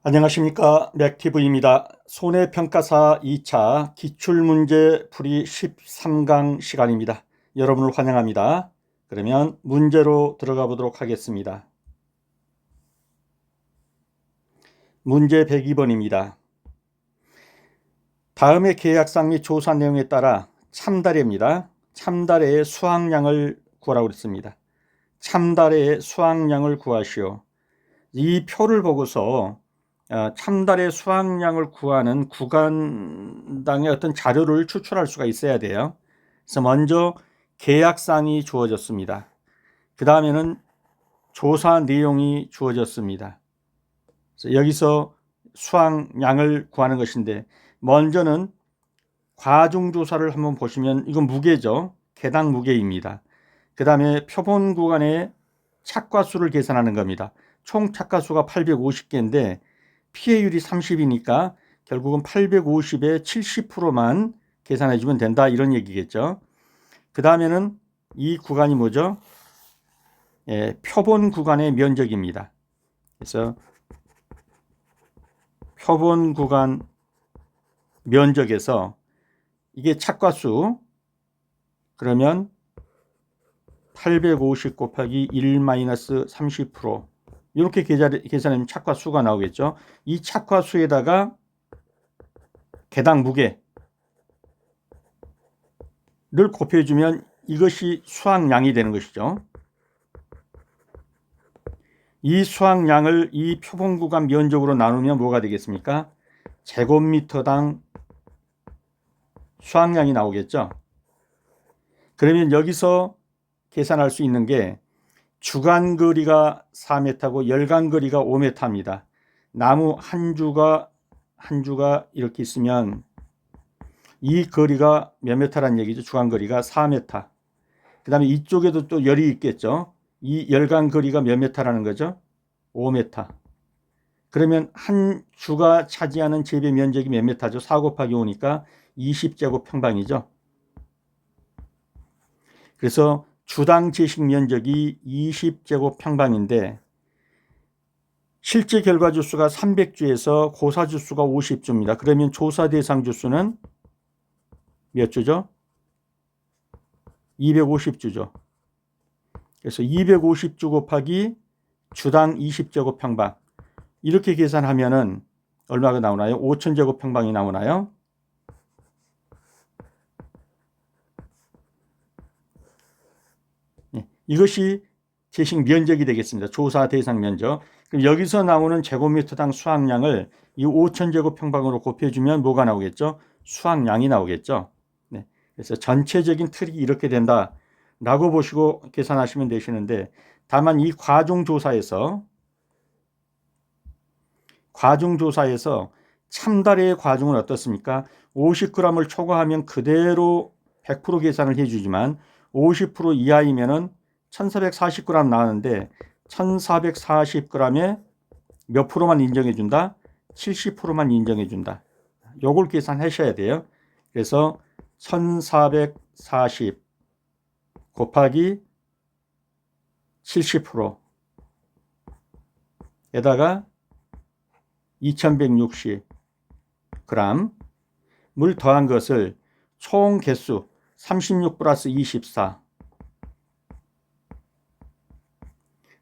안녕하십니까, 맥티브입니다. 손해평가사 2차 기출문제 풀이 13강 시간입니다. 여러분을 환영합니다. 그러면 문제로 들어가 보도록 하겠습니다. 문제 102번입니다. 다음의 계약상 및 조사 내용에 따라 참다래입니다. 참다래의 수확량을 구하라고 했습니다. 참다래의 수확량을 구하시오. 이 표를 보고서 참다래 수확량을 구하는 구간당의 어떤 자료를 추출할 수가 있어야 돼요. 그래서 먼저 계약상이 주어졌습니다. 그 다음에는 조사 내용이 주어졌습니다. 그래서 여기서 수확량을 구하는 것인데, 먼저는 과중조사를 한번 보시면 이건 무게죠. 개당 무게입니다. 그 다음에 표본 구간의 착과수를 계산하는 겁니다. 총 착과수가 850개인데 피해율이 30이니까 결국은 850에 70%만 계산해 주면 된다, 이런 얘기겠죠. 그 다음에는 이 구간이 뭐죠? 표본 구간의 면적입니다. 그래서 표본 구간 면적에서 이게 착과수, 그러면 850 곱하기 1-30%, 이렇게 계산하면 착과수가 나오겠죠. 이 착과수에다가 개당 무게를 곱해주면 이것이 수확량이 되는 것이죠. 이 수확량을 이 표본 구간 면적으로 나누면 뭐가 되겠습니까? 제곱미터당 수확량이 나오겠죠. 그러면 여기서 계산할 수 있는 게 주간 거리가 4m고 열간 거리가 5m입니다. 나무 한 주가 이렇게 있으면 이 거리가 몇 m라는 얘기죠. 주간 거리가 4m. 그 다음에 이쪽에도 또 열이 있겠죠. 이 열간 거리가 몇 m라는 거죠? 5m. 그러면 한 주가 차지하는 재배 면적이 몇 m죠? 4 곱하기 5니까 20제곱평방이죠. 그래서 주당 제식 면적이 20제곱평방인데 실제 결과 주수가 300주에서 고사 주수가 50주입니다. 그러면 조사 대상 주수는 몇 주죠? 250주죠. 그래서 250주 곱하기 주당 20제곱평방, 이렇게 계산하면은 얼마가 나오나요? 5000제곱평방이 나오나요? 이것이 제식 면적이 되겠습니다. 조사 대상 면적. 그럼 여기서 나오는 제곱미터당 수확량을 이 5000제곱평방으로 곱해주면 뭐가 나오겠죠? 수확량이 나오겠죠. 네. 그래서 전체적인 틀이 이렇게 된다라고 보시고 계산하시면 되시는데, 다만 이 과중조사에서 참다래의 과중은 어떻습니까? 50g을 초과하면 그대로 100% 계산을 해주지만 50% 이하이면은 1440g 나왔는데 1440g에 몇 프로만 인정해 준다? 70%만 인정해 준다. 요걸 계산하셔야 돼요. 그래서 1440 곱하기 70%에다가 2160g 물 더한 것을 총 개수 36 플러스 24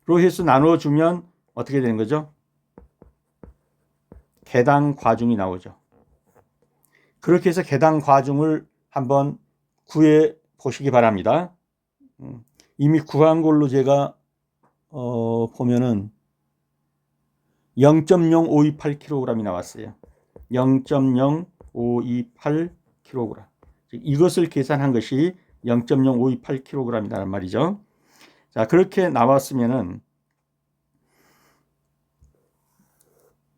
로 해서 나눠주면 어떻게 되는 거죠? 개당 과중이 나오죠. 그렇게 해서 개당 과중을 한번 구해 보시기 바랍니다. 이미 구한 걸로 제가 보면은 0.0528kg이 나왔어요. 0.0528kg. 이것을 계산한 것이 0.0528kg이라는 말이죠. 자, 그렇게 나왔으면은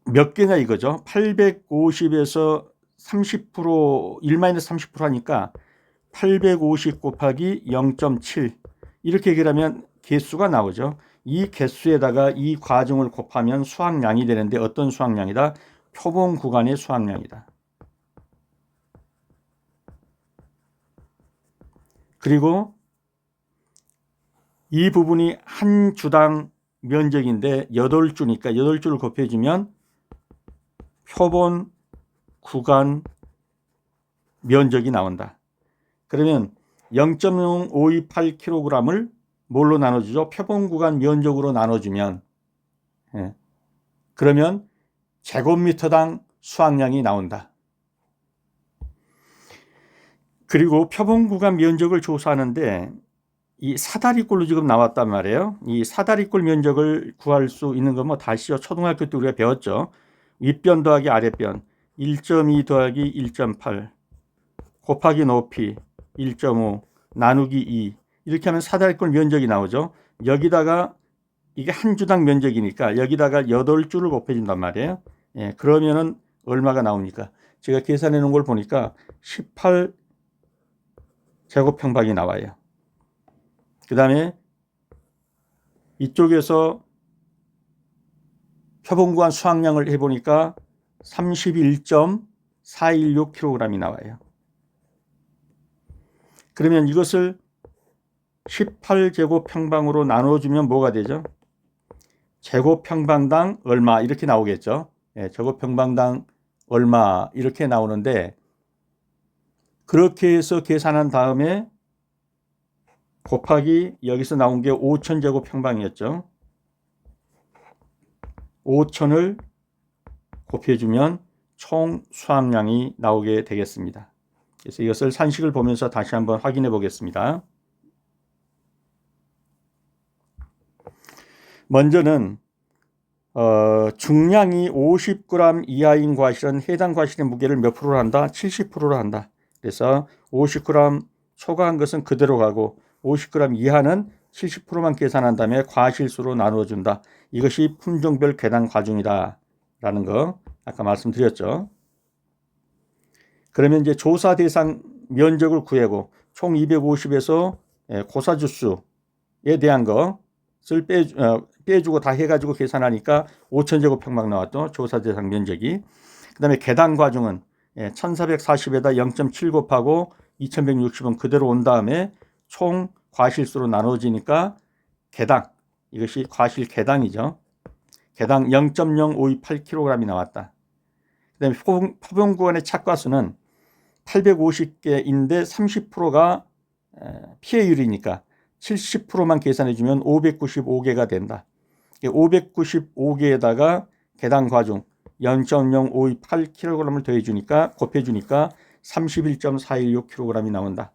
몇 개냐 이거죠. 850에서 30% 1-30% 하니까 850 곱하기 0.7 이렇게 얘기하면 개수가 나오죠. 이 개수에다가 이 과중을 곱하면 수확량이 되는데 어떤 수확량이다? 표본 구간의 수확량이다. 그리고 이 부분이 한 주당 면적인데 8주니까 8주를 곱해주면 표본 구간 면적이 나온다. 그러면 0.0528kg을 뭘로 나눠주죠? 표본 구간 면적으로 나눠주면, 그러면 제곱미터당 수확량이 나온다. 그리고 표본 구간 면적을 조사하는데 이 사다리꼴로 지금 나왔단 말이에요. 이 사다리꼴 면적을 구할 수 있는 건 뭐 다 아시죠? 초등학교 때 우리가 배웠죠. 윗변 더하기 아랫변 1.2 더하기 1.8 곱하기 높이 1.5 나누기 2 이렇게 하면 사다리꼴 면적이 나오죠. 여기다가 이게 한 주당 면적이니까 여기다가 8줄을 곱해준단 말이에요. 그러면은 얼마가 나옵니까? 제가 계산해 놓은 걸 보니까 18제곱평방이 나와요. 그 다음에 이쪽에서 표본구간 수확량을 해보니까 31.416kg이 나와요. 그러면 이것을 18제곱평방으로 나눠주면 뭐가 되죠? 제곱평방당 얼마 이렇게 나오겠죠. 제곱평방당 얼마 이렇게 나오는데 그렇게 해서 계산한 다음에 곱하기 여기서 나온 게 5,000제곱평방이었죠. 5,000을 곱해주면 총 수확량이 나오게 되겠습니다. 그래서 이것을 산식을 보면서 다시 한번 확인해 보겠습니다. 먼저는 중량이 50g 이하인 과실은 해당 과실의 무게를 몇 프로로 한다? 70%로 한다. 그래서 50g 초과한 것은 그대로 가고 50g 이하는 70%만 계산한 다음에 과실수로 나누어준다. 이것이 품종별 계산 과중이다 라는 거 아까 말씀드렸죠. 그러면 이제 조사 대상 면적을 구하고 총 250에서 고사주수에 대한 것을 빼주고 다 해가지고 계산하니까 5,000제곱평방 나왔죠. 조사 대상 면적이. 그 다음에 계단 과중은 1440에다 0.7 곱하고 2160은 그대로 온 다음에 총 과실수로 나눠지니까 개당, 이것이 과실 개당이죠. 개당 0.0528kg이 나왔다. 그 다음에 표본 구간의 착과수는 850개인데 30%가 피해율이니까 70%만 계산해주면 595개가 된다. 595개에다가 개당 과중 0.0528kg을 더해주니까 곱해주니까 31.416kg이 나온다.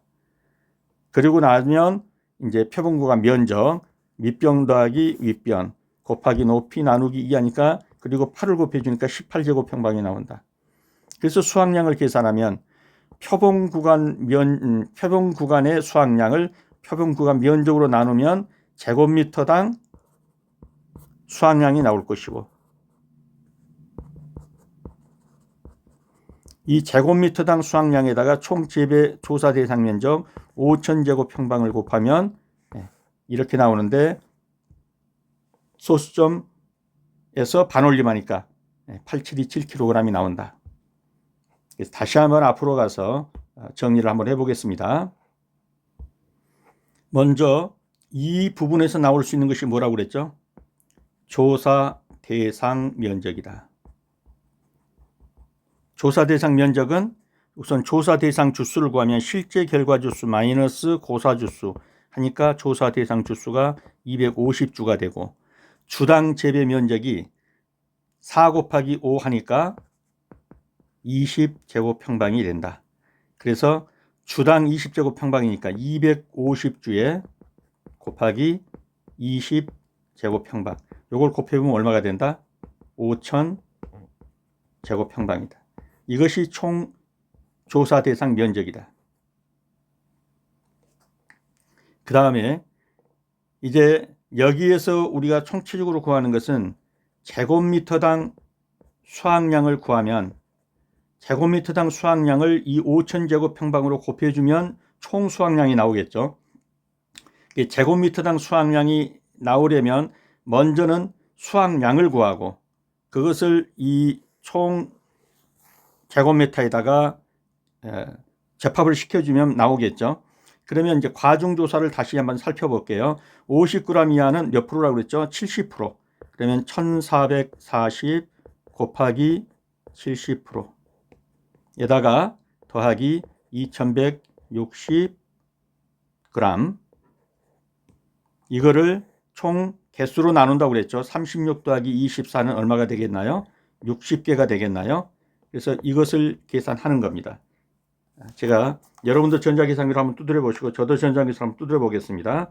그리고 나면 이제 표본 구간 면적 밑변 더하기 윗변 곱하기 높이 나누기 2 하니까 그리고 8을 곱해주니까 18제곱평방이 나온다. 그래서 수확량을 계산하면 표본 구간의 수확량을 표본 구간 면적으로 나누면 제곱미터당 수확량이 나올 것이고 이 제곱미터당 수확량에다가 총 재배 조사 대상 면적 5,000제곱평방을 곱하면 이렇게 나오는데 소수점에서 반올림하니까 8727kg이 나온다. 그래서 다시 한번 앞으로 가서 정리를 한번 해보겠습니다. 먼저 이 부분에서 나올 수 있는 것이 뭐라고 그랬죠? 조사 대상 면적이다. 조사 대상 면적은 우선 조사 대상 주수를 구하면 실제 결과 주수 마이너스 고사 주수 하니까 조사 대상 주수가 250주가 되고 주당 재배 면적이 4 곱하기 5 하니까 20제곱평방이 된다. 그래서 주당 20제곱평방이니까 250주에 곱하기 20제곱평방 이걸 곱해보면 얼마가 된다? 5,000제곱평방이다. 이것이 총 조사 대상 면적이다. 그 다음에 이제 여기에서 우리가 총체적으로 구하는 것은 제곱미터당 수확량을 구하면 제곱미터당 수확량을 이 5,000제곱평방으로 곱해주면 총 수확량이 나오겠죠. 제곱미터당 수확량이 나오려면 먼저는 수확량을 구하고 그것을 이 총 제곱미터에다가 접합을 시켜주면 나오겠죠. 그러면 이제 과중조사를 다시 한번 살펴볼게요. 50g 이하는 몇 프로라고 그랬죠? 70%. 그러면 1440 곱하기 70% 에다가 더하기 2160g 이거를 총 개수로 나눈다고 그랬죠. 36 더하기 24는 얼마가 되겠나요? 60개가 되겠나요? 그래서 이것을 계산하는 겁니다. 제가 여러분도 전자계산기로 한번 두드려 보시고 저도 전자계산기로 한번 두드려 보겠습니다.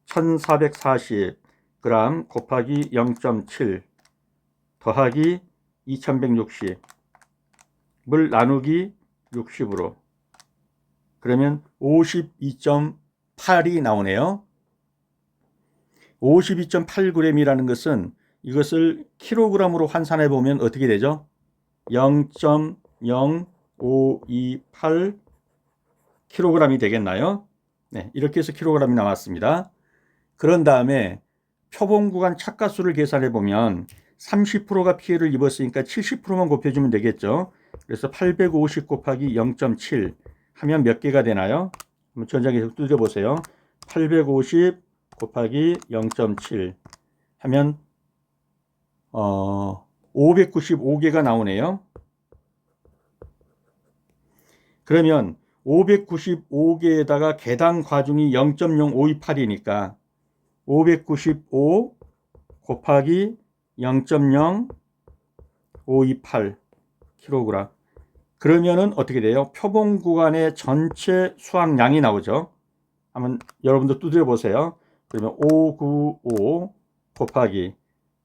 1440g 곱하기 0.7 더하기 2160을 나누기 60으로 그러면 52.8이 나오네요. 52.8g이라는 것은 이것을 킬로그램으로 환산해 보면 어떻게 되죠? 0.0528 킬로그램이 되겠나요? 네, 이렇게 해서 킬로그램이 나왔습니다. 그런 다음에 표본 구간 착가수를 계산해 보면 30%가 피해를 입었으니까 70%만 곱해주면 되겠죠. 그래서 850 곱하기 0.7 하면 몇 개가 되나요? 한번 전자기에서 두드려 보세요. 850 곱하기 0.7 하면 595개가 나오네요. 그러면 595개에다가 개당 과중이 0.0528이니까 595 곱하기 0.0528 kg 그러면은 어떻게 돼요? 표본 구간의 전체 수확량이 나오죠. 한번 여러분도 두드려 보세요. 그러면 595 곱하기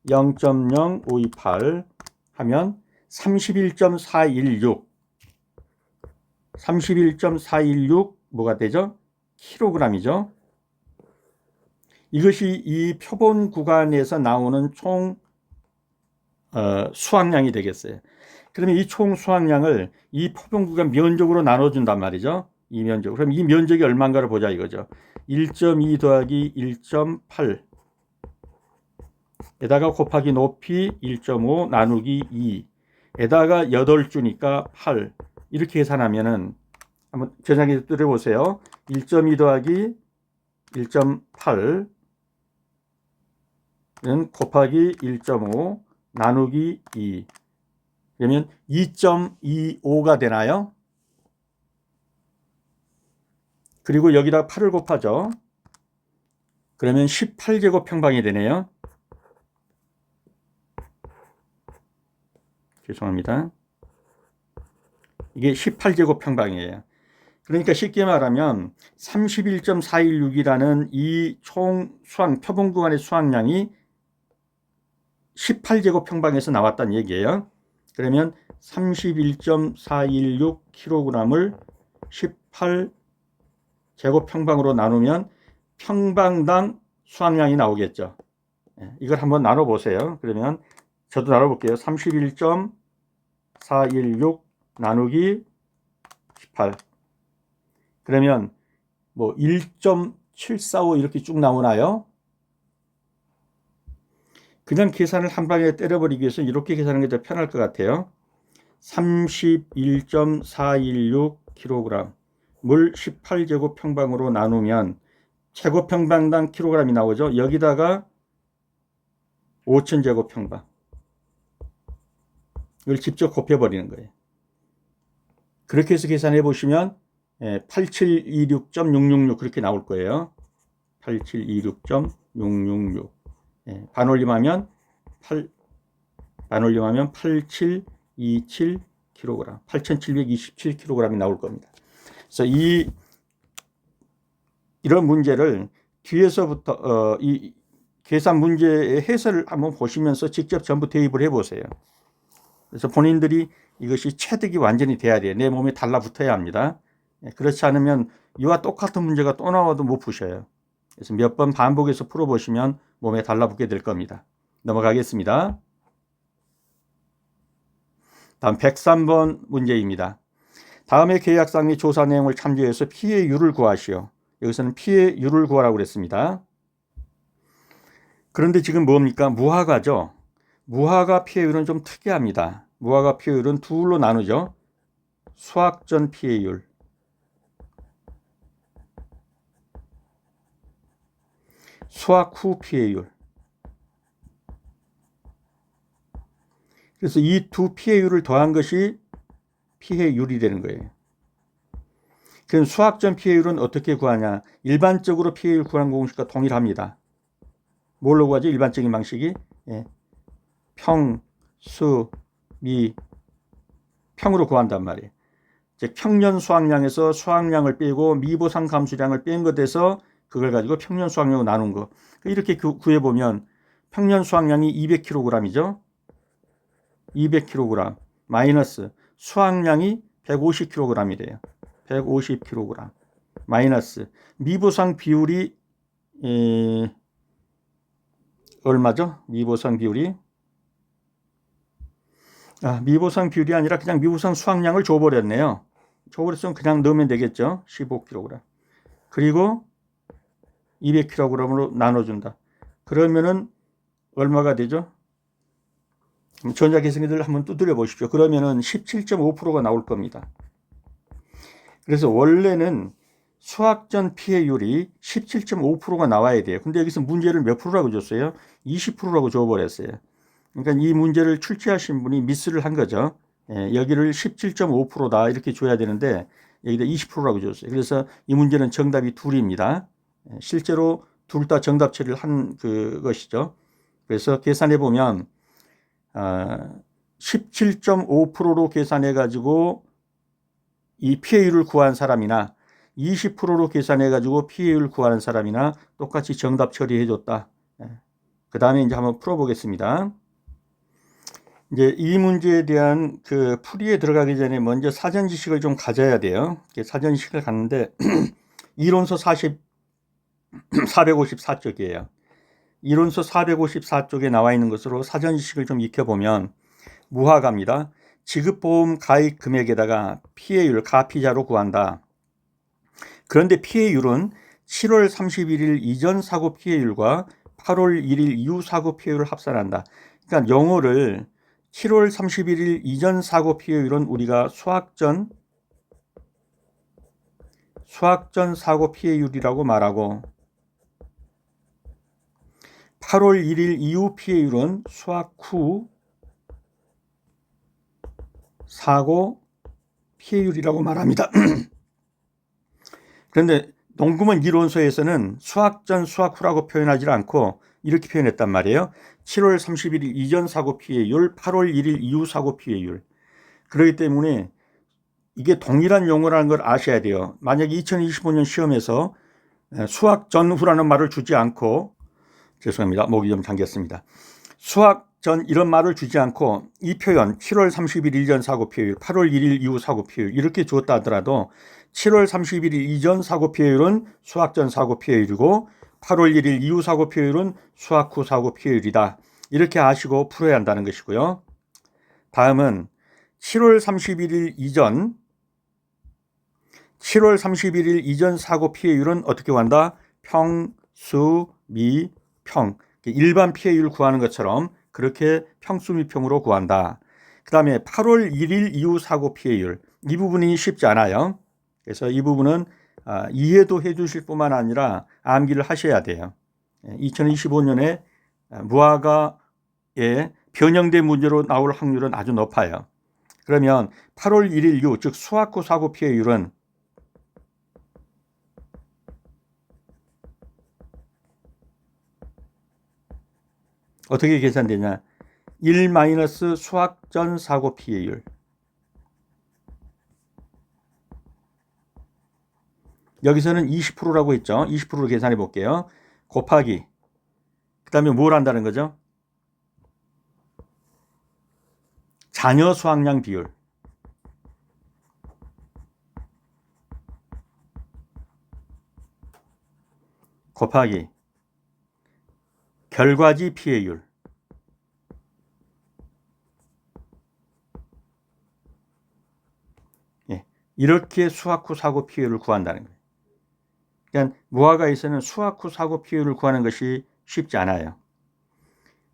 0.0528 하면 31.416 뭐가 되죠? 킬로그램이죠. 이것이 이 표본 구간에서 나오는 총 수확량이 되겠어요. 그러면 이 총 수확량을 이 표본 구간 면적으로 나눠준단 말이죠. 이 면적. 그럼 이 면적이 얼마인가를 보자 이거죠. 1.2 더하기 1.8 에다가 곱하기 높이 1.5 나누기 2 에다가 8주니까 8 이렇게 계산하면은 한번 전자기에 뚫어보세요. 1.2 더하기 1.8는 곱하기 1.5 나누기 2 그러면 2.25가 되나요? 그리고 여기다 8을 곱하죠. 그러면 18제곱평방이 되네요. 죄송합니다. 이게 18제곱평방이에요. 그러니까 쉽게 말하면 31.416이라는 이 총 수확, 표본 구간의 수확량이 18제곱평방에서 나왔다는 얘기예요. 그러면 31.416kg을 18제곱평방으로 나누면 평방당 수확량이 나오겠죠. 이걸 한번 나눠보세요. 그러면 저도 나눠볼게요. 31.416 나누기 18 그러면 뭐 1.745 이렇게 쭉 나오나요? 그냥 계산을 한 방에 때려버리기 위해서 이렇게 계산하는 게 더 편할 것 같아요. 31.416kg 물 18제곱평방으로 나누면 제곱평방당 킬로그램이 나오죠. 여기다가 5000제곱평방 이걸 직접 곱해버리는 거예요. 그렇게 해서 계산해 보시면 8726.666 그렇게 나올 거예요. 8726.666 반올림하면 8727kg 8727kg이 나올 겁니다. 그래서 이런 문제를 뒤에서부터 이 계산 문제의 해설을 한번 보시면서 직접 전부 대입을 해 보세요. 그래서 본인들이 이것이 체득이 완전히 돼야 돼요. 내 몸에 달라붙어야 합니다. 그렇지 않으면 이와 똑같은 문제가 또 나와도 못 푸셔요. 그래서 몇 번 반복해서 풀어보시면 몸에 달라붙게 될 겁니다. 넘어가겠습니다. 다음 103번 문제입니다. 다음의 계약상 및 조사 내용을 참조해서 피해율을 구하시오. 여기서는 피해율을 구하라고 그랬습니다. 그런데 지금 뭡니까? 무화과죠. 무화과 피해율은 좀 특이합니다. 무화과 피해율은 둘로 나누죠. 수확 전 피해율, 수확 후 피해율. 그래서 이 두 피해율을 더한 것이 피해율이 되는 거예요. 그럼 수학전 피해율은 어떻게 구하냐? 일반적으로 피해율 구하는 공식과 동일합니다. 뭘로 구하죠? 일반적인 방식이 평, 수, 미, 평으로 구한단 말이에요. 즉 평년 수확량에서 수확량을 빼고 미보상 감수량을 뺀 것에서 그걸 가지고 평년 수확량으로 나눈 거. 이렇게 구해보면 평년 수확량이 200kg이죠. 200kg 마이너스 수확량이 150kg이래요. 150kg 마이너스 미보상 비율이 얼마죠? 미보상 비율이 미보상 비율이 아니라 그냥 미보상 수확량을 줘버렸네요. 줘버렸으면 그냥 넣으면 되겠죠. 15kg 그리고 200kg으로 나눠준다. 그러면은 얼마가 되죠? 전자계산기들 한번 두드려 보십시오. 그러면은 17.5%가 나올 겁니다. 그래서 원래는 수확전 피해율이 17.5%가 나와야 돼요. 근데 여기서 문제를 몇 프로라고 줬어요? 20%라고 줘버렸어요. 그러니까 이 문제를 출제하신 분이 미스를 한 거죠. 여기를 17.5%다 이렇게 줘야 되는데 여기다 20%라고 줬어요. 그래서 이 문제는 정답이 둘입니다. 실제로 둘 다 정답 처리를 한 그것이죠. 그래서 계산해 보면 17.5%로 계산해 가지고 이 피해율을 구한 사람이나 20%로 계산해 가지고 피해율을 구하는 사람이나 똑같이 정답 처리해 줬다. 그 다음에 이제 한번 풀어 보겠습니다. 이제 이 문제에 대한 그 풀이에 들어가기 전에 먼저 사전 지식을 좀 가져야 돼요. 사전 지식을 갖는데 이론서 454쪽이에요. 이론서 454쪽에 나와 있는 것으로 사전 지식을 좀 익혀보면 무화과입니다. 지급보험 가입 금액에다가 피해율 가피자로 구한다. 그런데 피해율은 7월 31일 이전 사고 피해율과 8월 1일 이후 사고 피해율을 합산한다. 그러니까 영어를 7월 31일 이전 사고 피해율은 우리가 수학전 사고 피해율이라고 말하고 8월 1일 이후 피해율은 수학 후 사고 피해율이라고 말합니다. 그런데 농구문 이론서에서는 수학전 수학 후라고 표현하지 않고 이렇게 표현했단 말이에요. 7월 31일 이전 사고 피해율, 8월 1일 이후 사고 피해율. 그렇기 때문에 이게 동일한 용어라는 걸 아셔야 돼요. 만약에 2025년 시험에서 수학 전후라는 말을 주지 않고 죄송합니다. 목이 좀 잠겼습니다. 수학 전 이런 말을 주지 않고 이 표현 7월 30일 이전 사고 피해율, 8월 1일 이후 사고 피해율 이렇게 주었다 하더라도 7월 31일 이전 사고 피해율은 수학 전 사고 피해율이고 8월 1일 이후 사고 피해율은 수학 후 사고 피해율이다. 이렇게 아시고 풀어야 한다는 것이고요. 다음은 7월 31일 이전 사고 피해율은 어떻게 구한다? 평, 수, 미, 평. 일반 피해율 구하는 것처럼 그렇게 평수미평으로 구한다. 그 다음에 8월 1일 이후 사고 피해율. 이 부분이 쉽지 않아요. 그래서 이 부분은 이해도 해 주실 뿐만 아니라 암기를 하셔야 돼요. 2025년에 무화과에 변형된 문제로 나올 확률은 아주 높아요. 그러면 8월 1일 이후 즉 수학 후 사고 피해율은 어떻게 계산되냐? 1 마이너스 수학 전 사고 피해율. 여기서는 20%라고 했죠. 20%로 계산해 볼게요. 곱하기. 그 다음에 뭘 한다는 거죠? 자녀 수확량 비율. 곱하기. 결과지 피해율. 이렇게 수학 후 사고 피해율을 구한다는 거예요. 그러니까 무화과에서는 수학 후 사고 피해율을 구하는 것이 쉽지 않아요.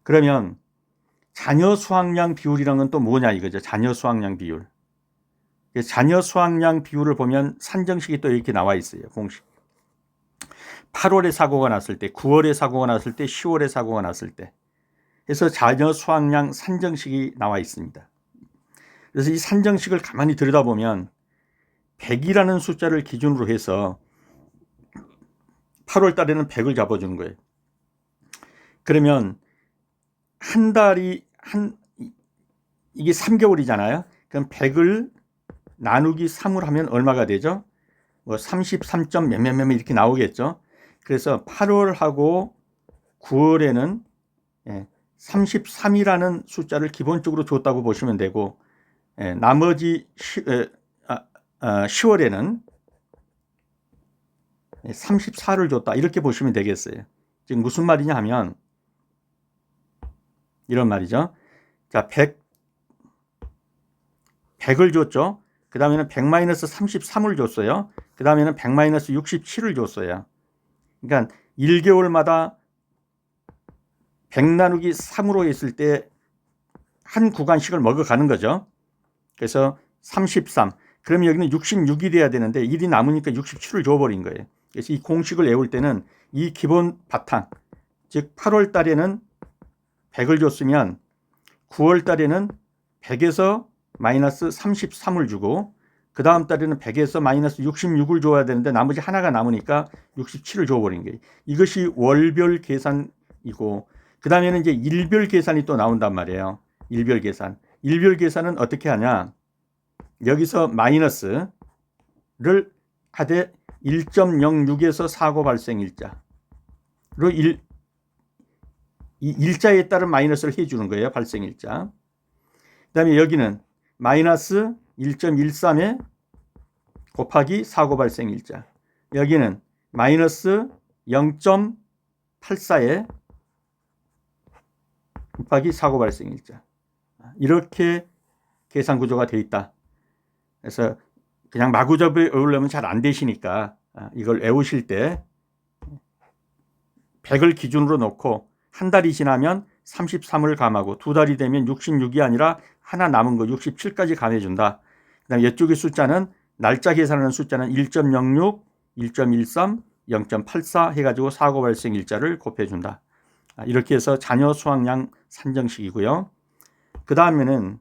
그러면 자녀 수확량 비율이란 건 또 뭐냐 이거죠. 자녀 수확량 비율. 자녀 수확량 비율을 보면 산정식이 또 이렇게 나와 있어요. 공식. 8월에 사고가 났을 때, 9월에 사고가 났을 때, 10월에 사고가 났을 때. 해서 자녀 수확량 산정식이 나와 있습니다. 그래서 이 산정식을 가만히 들여다보면 100이라는 숫자를 기준으로 해서 8월 달에는 100을 잡아주는 거예요. 그러면 한 달이 이게 3개월이잖아요. 그럼 100을 나누기 3을 하면 얼마가 되죠? 뭐 33점 몇몇몇 이렇게 나오겠죠. 그래서 8월하고 9월에는 33이라는 숫자를 기본적으로 줬다고 보시면 되고, 나머지 10월에는 34를 줬다 이렇게 보시면 되겠어요. 지금 무슨 말이냐 하면 이런 말이죠. 자, 100을 줬죠. 그 다음에는 100-33을 줬어요. 그 다음에는 100-67을 줬어요. 그러니까 1개월마다 100 나누기 3으로 했을 때 한 구간씩을 먹어가는 거죠. 그래서 33. 그러면 여기는 66이 돼야 되는데 1이 남으니까 67을 줘버린 거예요. 그래서 이 공식을 외울 때는 이 기본 바탕, 즉 8월 달에는 100을 줬으면 9월 달에는 100에서 마이너스 33을 주고 그 다음 달에는 100에서 마이너스 66을 줘야 되는데 나머지 하나가 남으니까 67을 줘버린 거예요. 이것이 월별 계산이고 그 다음에는 이제 일별 계산이 또 나온단 말이에요. 일별 계산. 일별 계산은 어떻게 하냐. 여기서 마이너스를 하되 1.06에서 사고 발생 일자로 이 일자에 따른 마이너스를 해주는 거예요. 발생 일자. 그 다음에 여기는 마이너스 1.13에 곱하기 사고 발생 일자. 여기는 마이너스 0.84에 곱하기 사고 발생 일자. 이렇게 계산 구조가 되어 있다. 그래서 그냥 마구잡이 외우려면 잘 안 되시니까 이걸 외우실 때 100을 기준으로 놓고 한 달이 지나면 33을 감하고 두 달이 되면 66이 아니라 하나 남은 거 67까지 감해준다. 그 다음에 이쪽의 숫자는 날짜 계산하는 숫자는 1.06, 1.13, 0.84 해가지고 사고 발생 일자를 곱해준다. 이렇게 해서 자녀 수확량 산정식이고요. 그 다음에는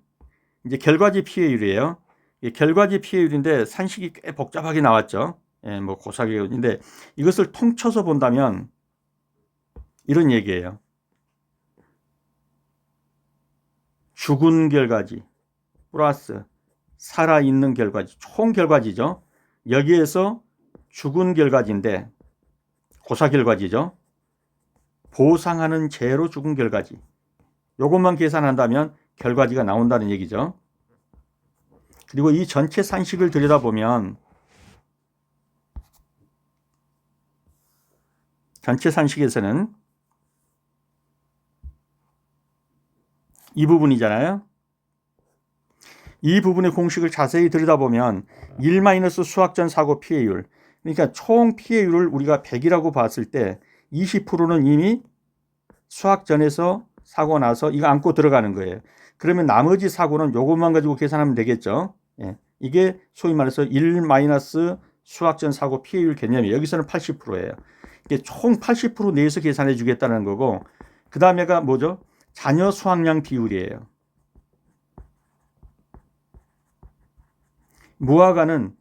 이제 결과지 피해율이에요. 결과지 피해율인데 산식이 꽤 복잡하게 나왔죠. 뭐 고사계율인데 이것을 통쳐서 본다면 이런 얘기예요. 죽은 결과지 플러스 살아있는 결과지, 총 결과지죠. 여기에서 죽은 결과지인데 고사 결과지죠. 보상하는 죄로 죽은 결과지. 이것만 계산한다면 결과지가 나온다는 얘기죠. 그리고 이 전체 산식을 들여다보면 전체 산식에서는 이 부분이잖아요. 이 부분의 공식을 자세히 들여다보면 1- 수확 전 사고 피해율, 그러니까 총 피해율을 우리가 100이라고 봤을 때 20%는 이미 수확 전에서 사고 나서 이거 안고 들어가는 거예요. 그러면 나머지 사고는 이것만 가지고 계산하면 되겠죠. 이게 소위 말해서 1- 수확 전 사고 피해율 개념이에요. 여기서는 80%예요. 이게 총 80% 내에서 계산해 주겠다는 거고, 그 다음에가 뭐죠? 자녀 수확량 비율이에요. 무화과는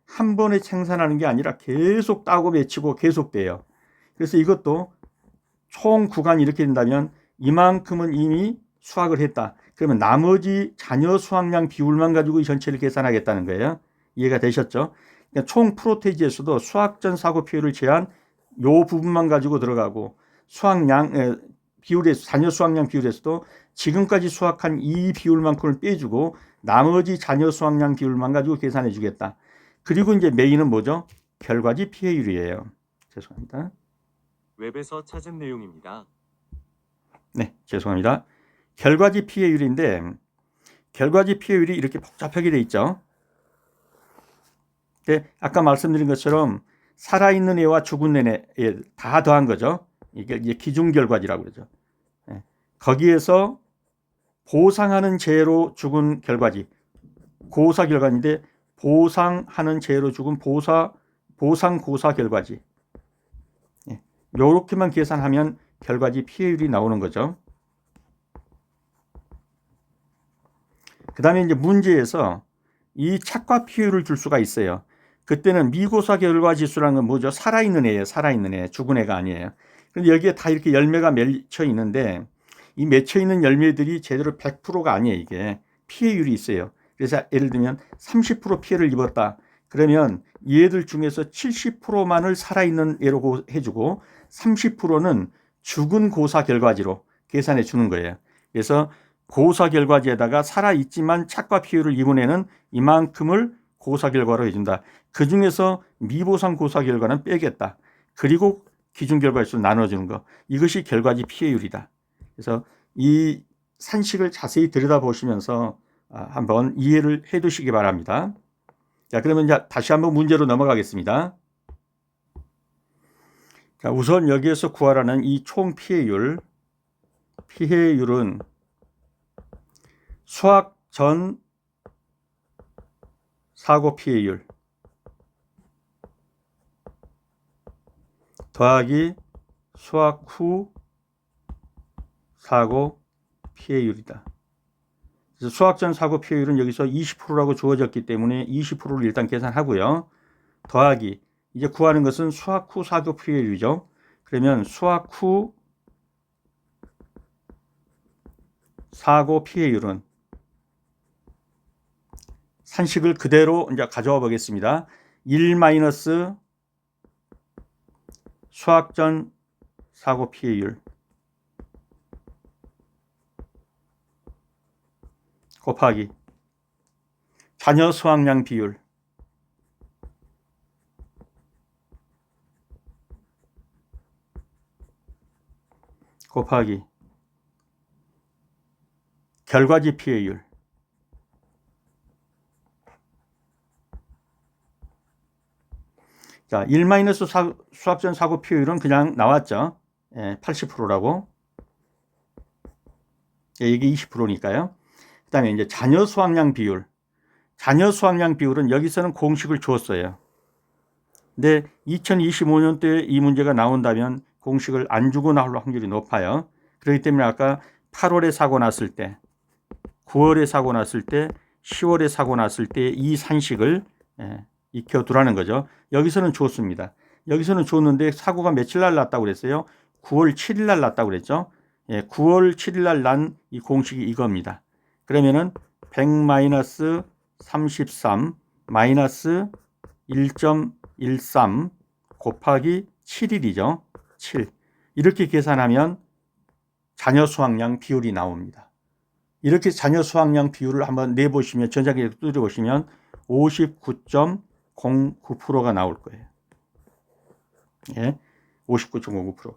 한 번에 생산하는 게 아니라 계속 따고 맺히고 계속돼요. 그래서 이것도 총 구간이 이렇게 된다면 이만큼은 이미 수확을 했다. 그러면 나머지 자녀 수확량 비율만 가지고 이 전체를 계산하겠다는 거예요. 이해가 되셨죠? 그러니까 총 프로테이지에서도 수확 전 사고 피해를 제한 요 부분만 가지고 들어가고 수확량 비율에서 자녀 수확량 비율에서도 지금까지 수확한 이 비율만큼을 빼주고 나머지 자녀 수확량 비율만 가지고 계산해 주겠다. 그리고 이제 메인은 뭐죠? 결과지 피해율이에요. 죄송합니다. 웹에서 찾은 내용입니다. 네, 죄송합니다. 결과지 피해율인데 결과지 피해율이 이렇게 복잡하게 돼 있죠. 아까 말씀드린 것처럼 살아있는 애와 죽은 애 다 더한 거죠. 이게 기준 결과지라고 그러죠. 거기에서 보상하는 죄로 죽은 결과지, 고사 결과인데 보상하는 죄로 죽은 보상 고사 결과지. 이렇게만 계산하면 결과지 피해율이 나오는 거죠. 그 다음에 이제 문제에서 이 착과 피해율을 줄 수가 있어요. 그때는 미고사 결과 지수라는 건 뭐죠? 살아있는 애예요. 살아있는 애. 죽은 애가 아니에요. 근데 여기에 다 이렇게 열매가 맺혀 있는데 이 맺혀 있는 열매들이 제대로 100%가 아니에요. 이게 피해율이 있어요. 그래서 예를 들면 30% 피해를 입었다. 그러면 얘들 중에서 70%만을 살아있는 애로 해주고 30%는 죽은 고사 결과지로 계산해 주는 거예요. 그래서 고사 결과지에다가 살아있지만 착과 피해를 입은 애는 이만큼을 고사 결과로 해준다. 그 중에서 미보상 고사 결과는 빼겠다. 그리고 기준 결과수로 나눠주는 거. 이것이 결과지 피해율이다. 그래서 이 산식을 자세히 들여다보시면서 한번 이해를 해 두시기 바랍니다. 자, 그러면 이제 다시 한번 문제로 넘어가겠습니다. 자, 우선 여기에서 구하라는 이 총 피해율. 피해율은 수학 전 사고 피해율 더하기 수학 후 사고 피해율이다. 그래서 수학 전 사고 피해율은 여기서 20%라고 주어졌기 때문에 20%를 일단 계산하고요. 더하기 이제 구하는 것은 수학 후 사고 피해율이죠. 그러면 수학 후 사고 피해율은 산식을 그대로 이제 가져와 보겠습니다. 1 마이너스 수학 전 사고 피해율 곱하기 자녀 수학량 비율 곱하기 결과지 피해율 자, 1 마이너스 수학 전 사고 피해율은 그냥 나왔죠. 80%라고. 이게 20%니까요. 그 다음에 이제 자녀 수학량 비율. 자녀 수학량 비율은 여기서는 공식을 줬어요. 근데 2025년도에 이 문제가 나온다면 공식을 안 주고 나올 확률이 높아요. 그렇기 때문에 아까 8월에 사고 났을 때, 9월에 사고 났을 때, 10월에 사고 났을 때 이 산식을 익혀두라는 거죠. 여기서는 줬습니다. 여기서는 줬는데 사고가 며칠 날 났다고 그랬어요? 9월 7일 날 났다고 그랬죠? 9월 7일 날 난 이 공식이 이겁니다. 그러면은 100 마이너스 33 마이너스 1.13 곱하기 7일이죠. 7. 이렇게 계산하면 자녀 수학량 비율이 나옵니다. 이렇게 자녀 수학량 비율을 한번 내보시면 전자기에 뚫어보시면 59.09%가 나올 거예요. 59.09%가.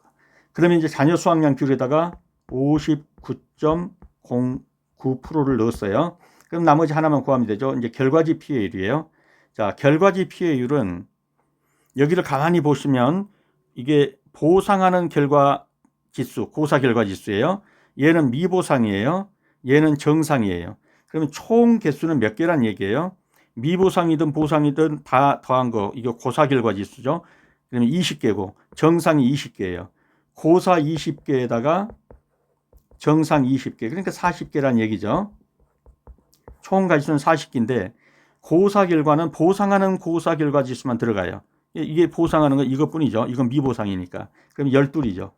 그러면 이제 자녀 수학량 비율에다가 59.09%를 넣었어요. 그럼 나머지 하나만 구하면 되죠. 이제 결과지 피해율이에요. 자, 결과지 피해율은 여기를 가만히 보시면 이게 보상하는 결과 지수, 고사 결과 지수예요. 얘는 미보상이에요. 얘는 정상이에요. 그러면 총 개수는 몇 개란 얘기예요? 미보상이든 보상이든 다 더한 거, 이게 고사 결과 지수죠. 그러면 20개고 정상이 20개예요. 고사 20개에다가 정상 20개, 그러니까 40개란 얘기죠. 총 가지수는 40개인데 고사 결과는 보상하는 고사 결과 지수만 들어가요. 이게 보상하는 건 이것뿐이죠. 이건 미보상이니까. 그럼 12이죠.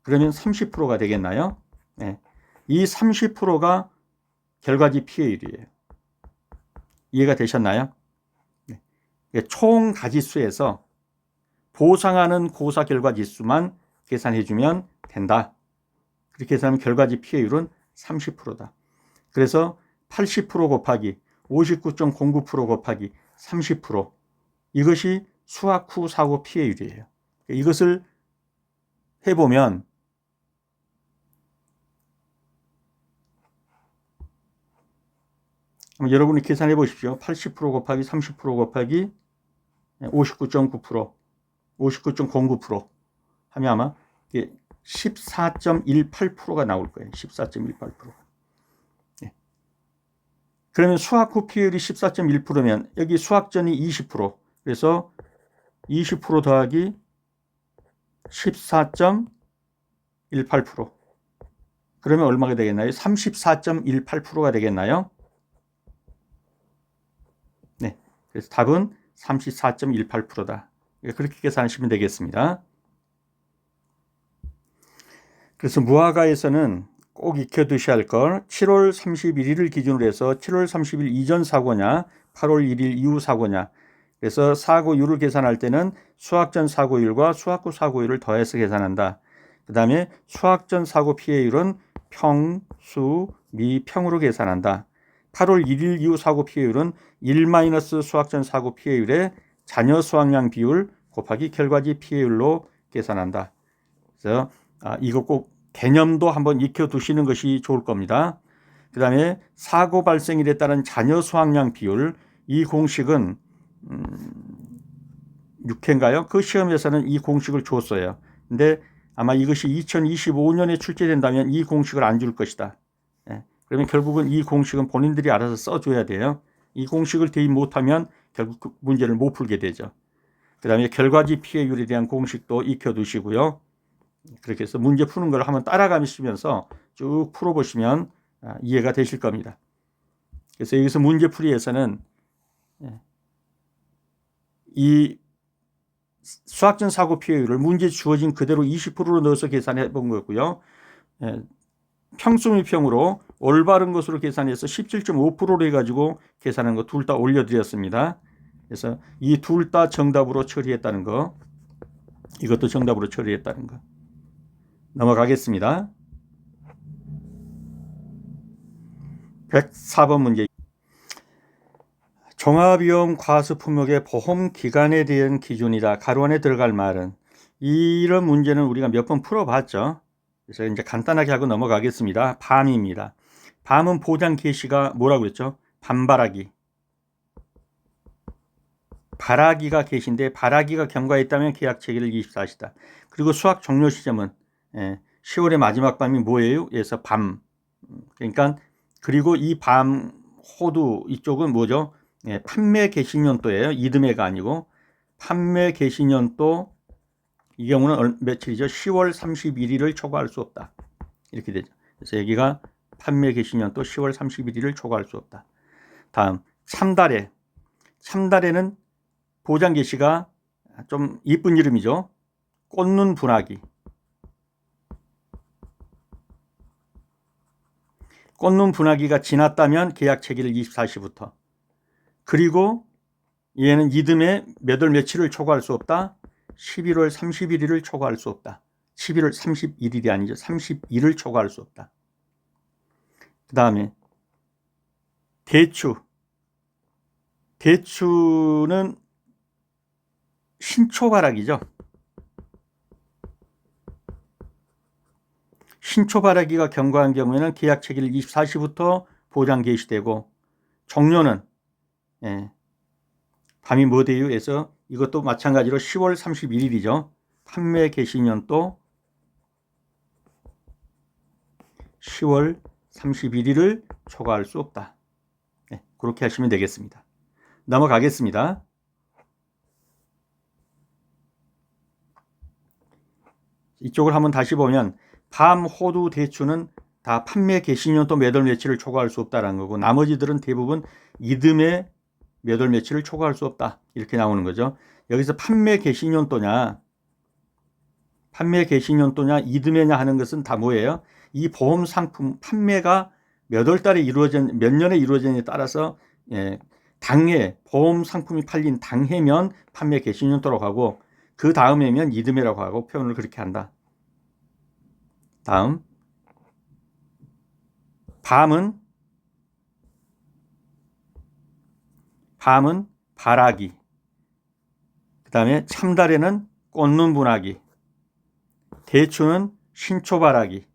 그러면 30%가 되겠나요? 네. 이 30%가 결과지 피해율이에요. 이해가 되셨나요? 네. 총 가지수에서 보상하는 고사 결과 지수만 계산해주면 된다. 그렇게 해서 하면 결과지 피해율은 30%다. 그래서 80% 곱하기 59.09% 곱하기 30% 이것이 수학 후 사고 피해율이에요. 이것을 해보면 여러분이 계산해 보십시오. 80% 곱하기 30% 곱하기 59.9% 59.09% 하면 아마 14.18%가 나올 거예요. 14.18%. 그러면 수학 후 피해율이 14.1%면 여기 수학전이 20%. 그래서 20% 더하기 14.18%. 그러면 얼마가 되겠나요? 34.18%가 되겠나요? 그래서 답은 34.18%다. 그렇게 계산하시면 되겠습니다. 그래서 무화과에서는 꼭 익혀두셔야 할 걸 7월 31일을 기준으로 해서 7월 30일 이전 사고냐 8월 1일 이후 사고냐, 그래서 사고율을 계산할 때는 수학 전 사고율과 수학 후 사고율을 더해서 계산한다. 그 다음에 수학 전 사고 피해율은 평, 수, 미, 평으로 계산한다. 8월 1일 이후 사고 피해율은 1 수학 전 사고 피해율의 자녀 수확량 비율 곱하기 결과지 피해율로 계산한다. 그래서 이거 꼭 개념도 한번 익혀두시는 것이 좋을 겁니다. 그 다음에 사고 발생일에 따른 자녀 수확량 비율, 이 공식은 6회인가요? 그 시험에서는 이 공식을 줬어요. 근데 아마 이것이 2025년에 출제된다면 이 공식을 안 줄 것이다. 그러면 결국은 이 공식은 본인들이 알아서 써줘야 돼요. 이 공식을 대입 못하면 결국 그 문제를 못 풀게 되죠. 그 다음에 결과지 피해율에 대한 공식도 익혀두시고요. 그렇게 해서 문제 푸는 걸 한번 따라가시면서 쭉 풀어보시면 이해가 되실 겁니다. 그래서 여기서 문제풀이에서는 이 수학전 사고 피해율을 문제 주어진 그대로 20%로 넣어서 계산해 본 거고요. 평수미평으로 올바른 것으로 계산해서 17.5%로 해가지고 계산한 거 둘 다 올려드렸습니다. 그래서 이 둘 다 정답으로 처리했다는 거, 이것도 정답으로 처리했다는 거. 넘어가겠습니다. 104번 문제. 종합위험 과수품목의 보험 기간에 대한 기준이다. 가로 안에 들어갈 말은, 이런 문제는 우리가 몇 번 풀어봤죠. 그래서 이제 간단하게 하고 넘어가겠습니다. 밤입니다. 밤은 보장 개시가 뭐라고 했죠? 밤바라기. 바라기가 개시인데 바라기가 경과했다면 계약 체결 24시다. 그리고 수학 종료 시점은 10월의 마지막 밤이 뭐예요? 그래서 밤. 그러니까 그리고 이 밤 호두 이쪽은 뭐죠? 판매 개시년도예요. 이듬해가 아니고 판매 개시년도, 이 경우는 며칠이죠? 10월 31일을 초과할 수 없다. 이렇게 되죠. 그래서 여기가 판매 개시년도 10월 31일을 초과할 수 없다. 다음 참다래. 참다래는 보장 개시가 좀 이쁜 이름이죠. 꽃눈 분화기. 꽃눈 분화기가 지났다면 계약 체결 24시부터. 그리고 얘는 이듬해 몇 월 며칠을 초과할 수 없다. 11월 31일을 초과할 수 없다. 11월 31일이 아니죠. 31을 초과할 수 없다. 그 다음에 대추. 대추는 신초바라기죠. 신초바라기가 경과한 경우에는 계약 체결 24시부터 보장 개시되고, 종료는 밤이 뭐 돼요? 해서 이것도 마찬가지로 10월 31일이죠. 판매 개시년도 10월 31일을 초과할 수 없다. 그렇게 하시면 되겠습니다. 넘어가겠습니다. 이쪽을 한번 다시 보면 밤, 호두, 대추는 다 판매 개시년도 몇 월 며칠을 초과할 수 없다라는 거고, 나머지들은 대부분 이듬해 몇 월 며칠을 초과할 수 없다. 이렇게 나오는 거죠. 여기서 판매 개시년도냐 이듬해냐 하는 것은 다 뭐예요? 이 보험 상품 판매가 몇 월 달에 몇 년에 이루어졌냐에 따라서 당해, 보험 상품이 팔린 당해면 판매 개시년도라고 하고, 그 다음에면 이듬해라고 하고 표현을 그렇게 한다. 다음 밤은 바라기. 그 다음에 참다래는 꽃눈 분화기. 대추는 신초바라기.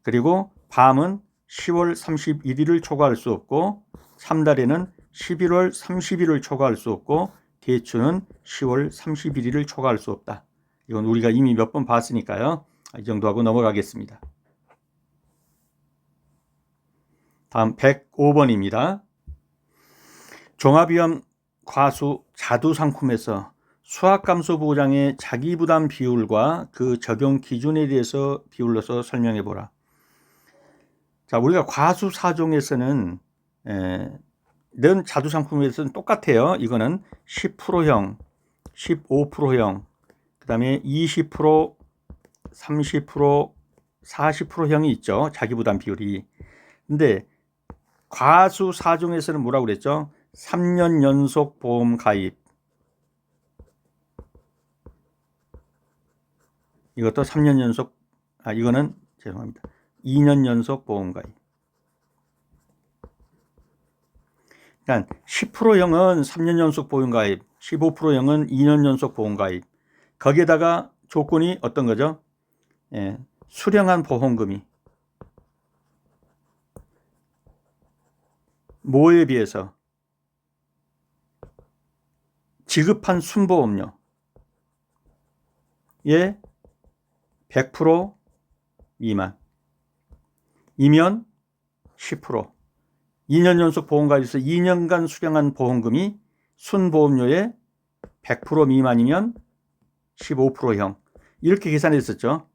그리고 밤은 10월 31일을 초과할 수 없고, 참다래는 11월 30일을 초과할 수 없고, 대추는 10월 31일을 초과할 수 없다. 이건 우리가 이미 몇 번 봤으니까요. 이 정도 하고 넘어가겠습니다. 다음 105번입니다. 종합위험 과수 자두 상품에서 수학감소 보장의 자기부담 비율과 그 적용 기준에 대해서 비율로서 설명해 보라. 자, 우리가 과수 4종에서는 는 자두 상품에서는 똑같아요. 이거는 10%형, 15%형, 그 다음에 20%, 30%, 40%형이 있죠. 자기부담 비율이. 근데 과수 4종에서는 뭐라고 그랬죠? 3년 연속 보험 가입. 이것도 3년 연속, 이거는 죄송합니다. 2년 연속 보험 가입. 그러니까 10%형은 3년 연속 보험 가입, 15%형은 2년 연속 보험 가입. 거기에다가 조건이 어떤 거죠? 예, 수령한 보험금이 뭐에 비해서 지급한 순보험료의 100% 미만 이면 10%. 2년 연속 보험가입에서 2년간 수령한 보험금이 순보험료의 100% 미만이면 15%형. 이렇게 계산했었죠.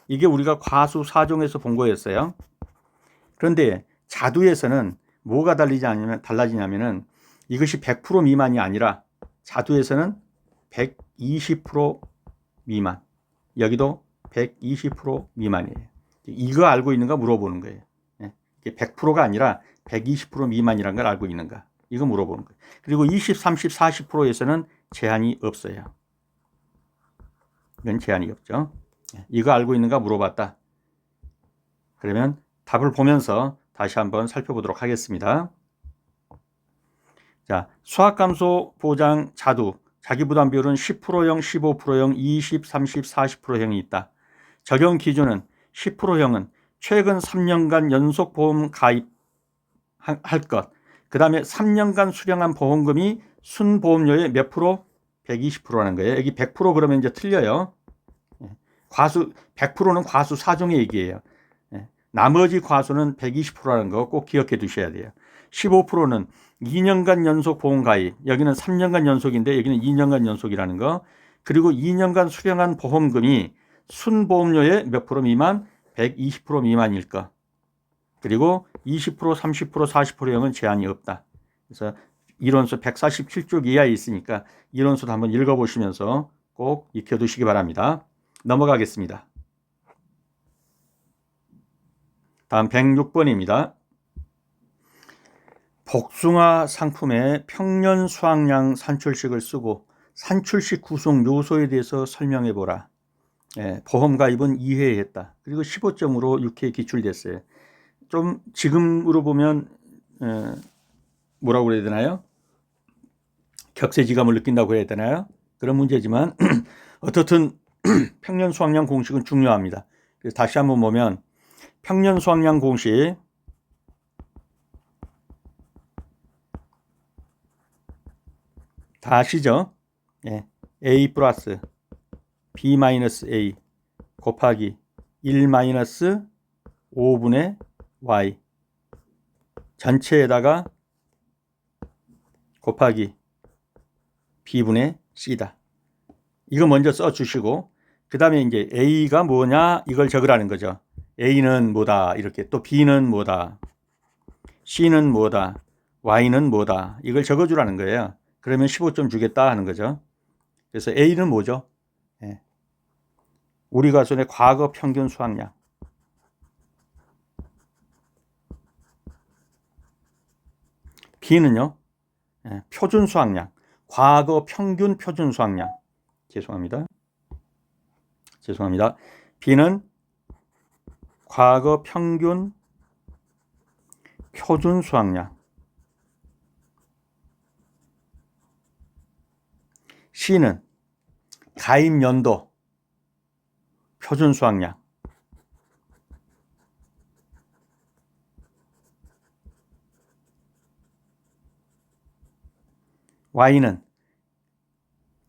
이게 우리가 과수 4종에서 본 거였어요. 그런데 자두에서는 뭐가 달라지냐면은 이것이 100% 미만이 아니라 자두에서는 120% 미만. 여기도 120% 미만이에요. 이거 알고 있는가 물어보는 거예요. 100%가 아니라 120% 미만이라는 걸 알고 있는가. 이거 물어보는 거예요. 그리고 20, 30, 40%에서는 제한이 없어요. 이건 제한이 없죠. 이거 알고 있는가 물어봤다. 그러면 답을 보면서 다시 한번 살펴보도록 하겠습니다. 자, 수학감소 보장 자두 자기부담 비율은 10%형, 15%형, 20, 30, 40%형이 있다. 적용 기준은 10%형은 최근 3년간 연속 보험 가입할 것. 그 다음에 3년간 수령한 보험금이 순보험료의 몇 프로? 120%라는 거예요. 여기 100% 그러면 이제 틀려요. 과수 100%는 과수 4종의 얘기예요. 나머지 과수는 120%라는 거 꼭 기억해 두셔야 돼요. 15%는 2년간 연속 보험 가입. 여기는 3년간 연속인데 여기는 2년간 연속이라는 거. 그리고 2년간 수령한 보험금이 순보험료의 몇 프로 미만? 120% 미만일 거. 그리고 20%, 30%, 40%형은 제한이 없다. 그래서 이론수 147쪽 이하에 있으니까 이론수도 한번 읽어보시면서 꼭 익혀두시기 바랍니다. 넘어가겠습니다. 다음 106번입니다. 복숭아 상품의 평년 수확량 산출식을 쓰고 산출식 구성 요소에 대해서 설명해 보라. 보험 가입은 2회 했다. 그리고 15점으로 6회 기출됐어요. 좀 지금으로 보면 뭐라고 그래야 되나요? 격세지감을 느낀다고 해야 되나요? 그런 문제지만 어떻든 평년 수확량 공식은 중요합니다. 그래서 다시 한번 보면 평년 수확량 공식 다 아시죠? A 플러스 B 마이너스 A 곱하기 1 마이너스 5분의 Y 전체에다가 곱하기 B분의 C다. 이거 먼저 써주시고 그 다음에 이제 A가 뭐냐 이걸 적으라는 거죠. A는 뭐다 이렇게 또 B는 뭐다 C는 뭐다 Y는 뭐다 이걸 적어주라는 거예요. 그러면 15점 주겠다 하는 거죠. 그래서 A는 뭐죠? 우리가 전에 과거 평균 수확량 B는요 표준 수확량 과거 평균 표준 수확량 죄송합니다. B는 과거 평균 표준 수확량 C는 가입 연도 표준 수확량 Y는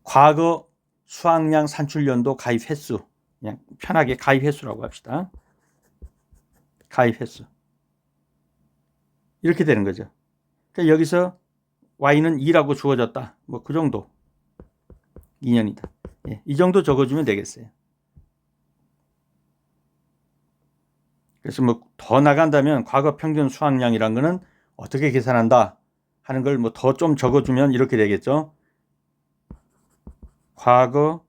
과거 수확량 산출 연도 가입 횟수 그냥 편하게 가입 횟수라고 합시다. 가입 횟수 이렇게 되는 거죠. 그러니까 여기서 Y는 2라고 주어졌다. 뭐 그 정도 2년이다. 이 정도 적어주면 되겠어요. 그래서 뭐 더 나간다면 과거 평균 수확량이란 거는 어떻게 계산한다 하는 걸 뭐 더 좀 적어주면 이렇게 되겠죠. 과거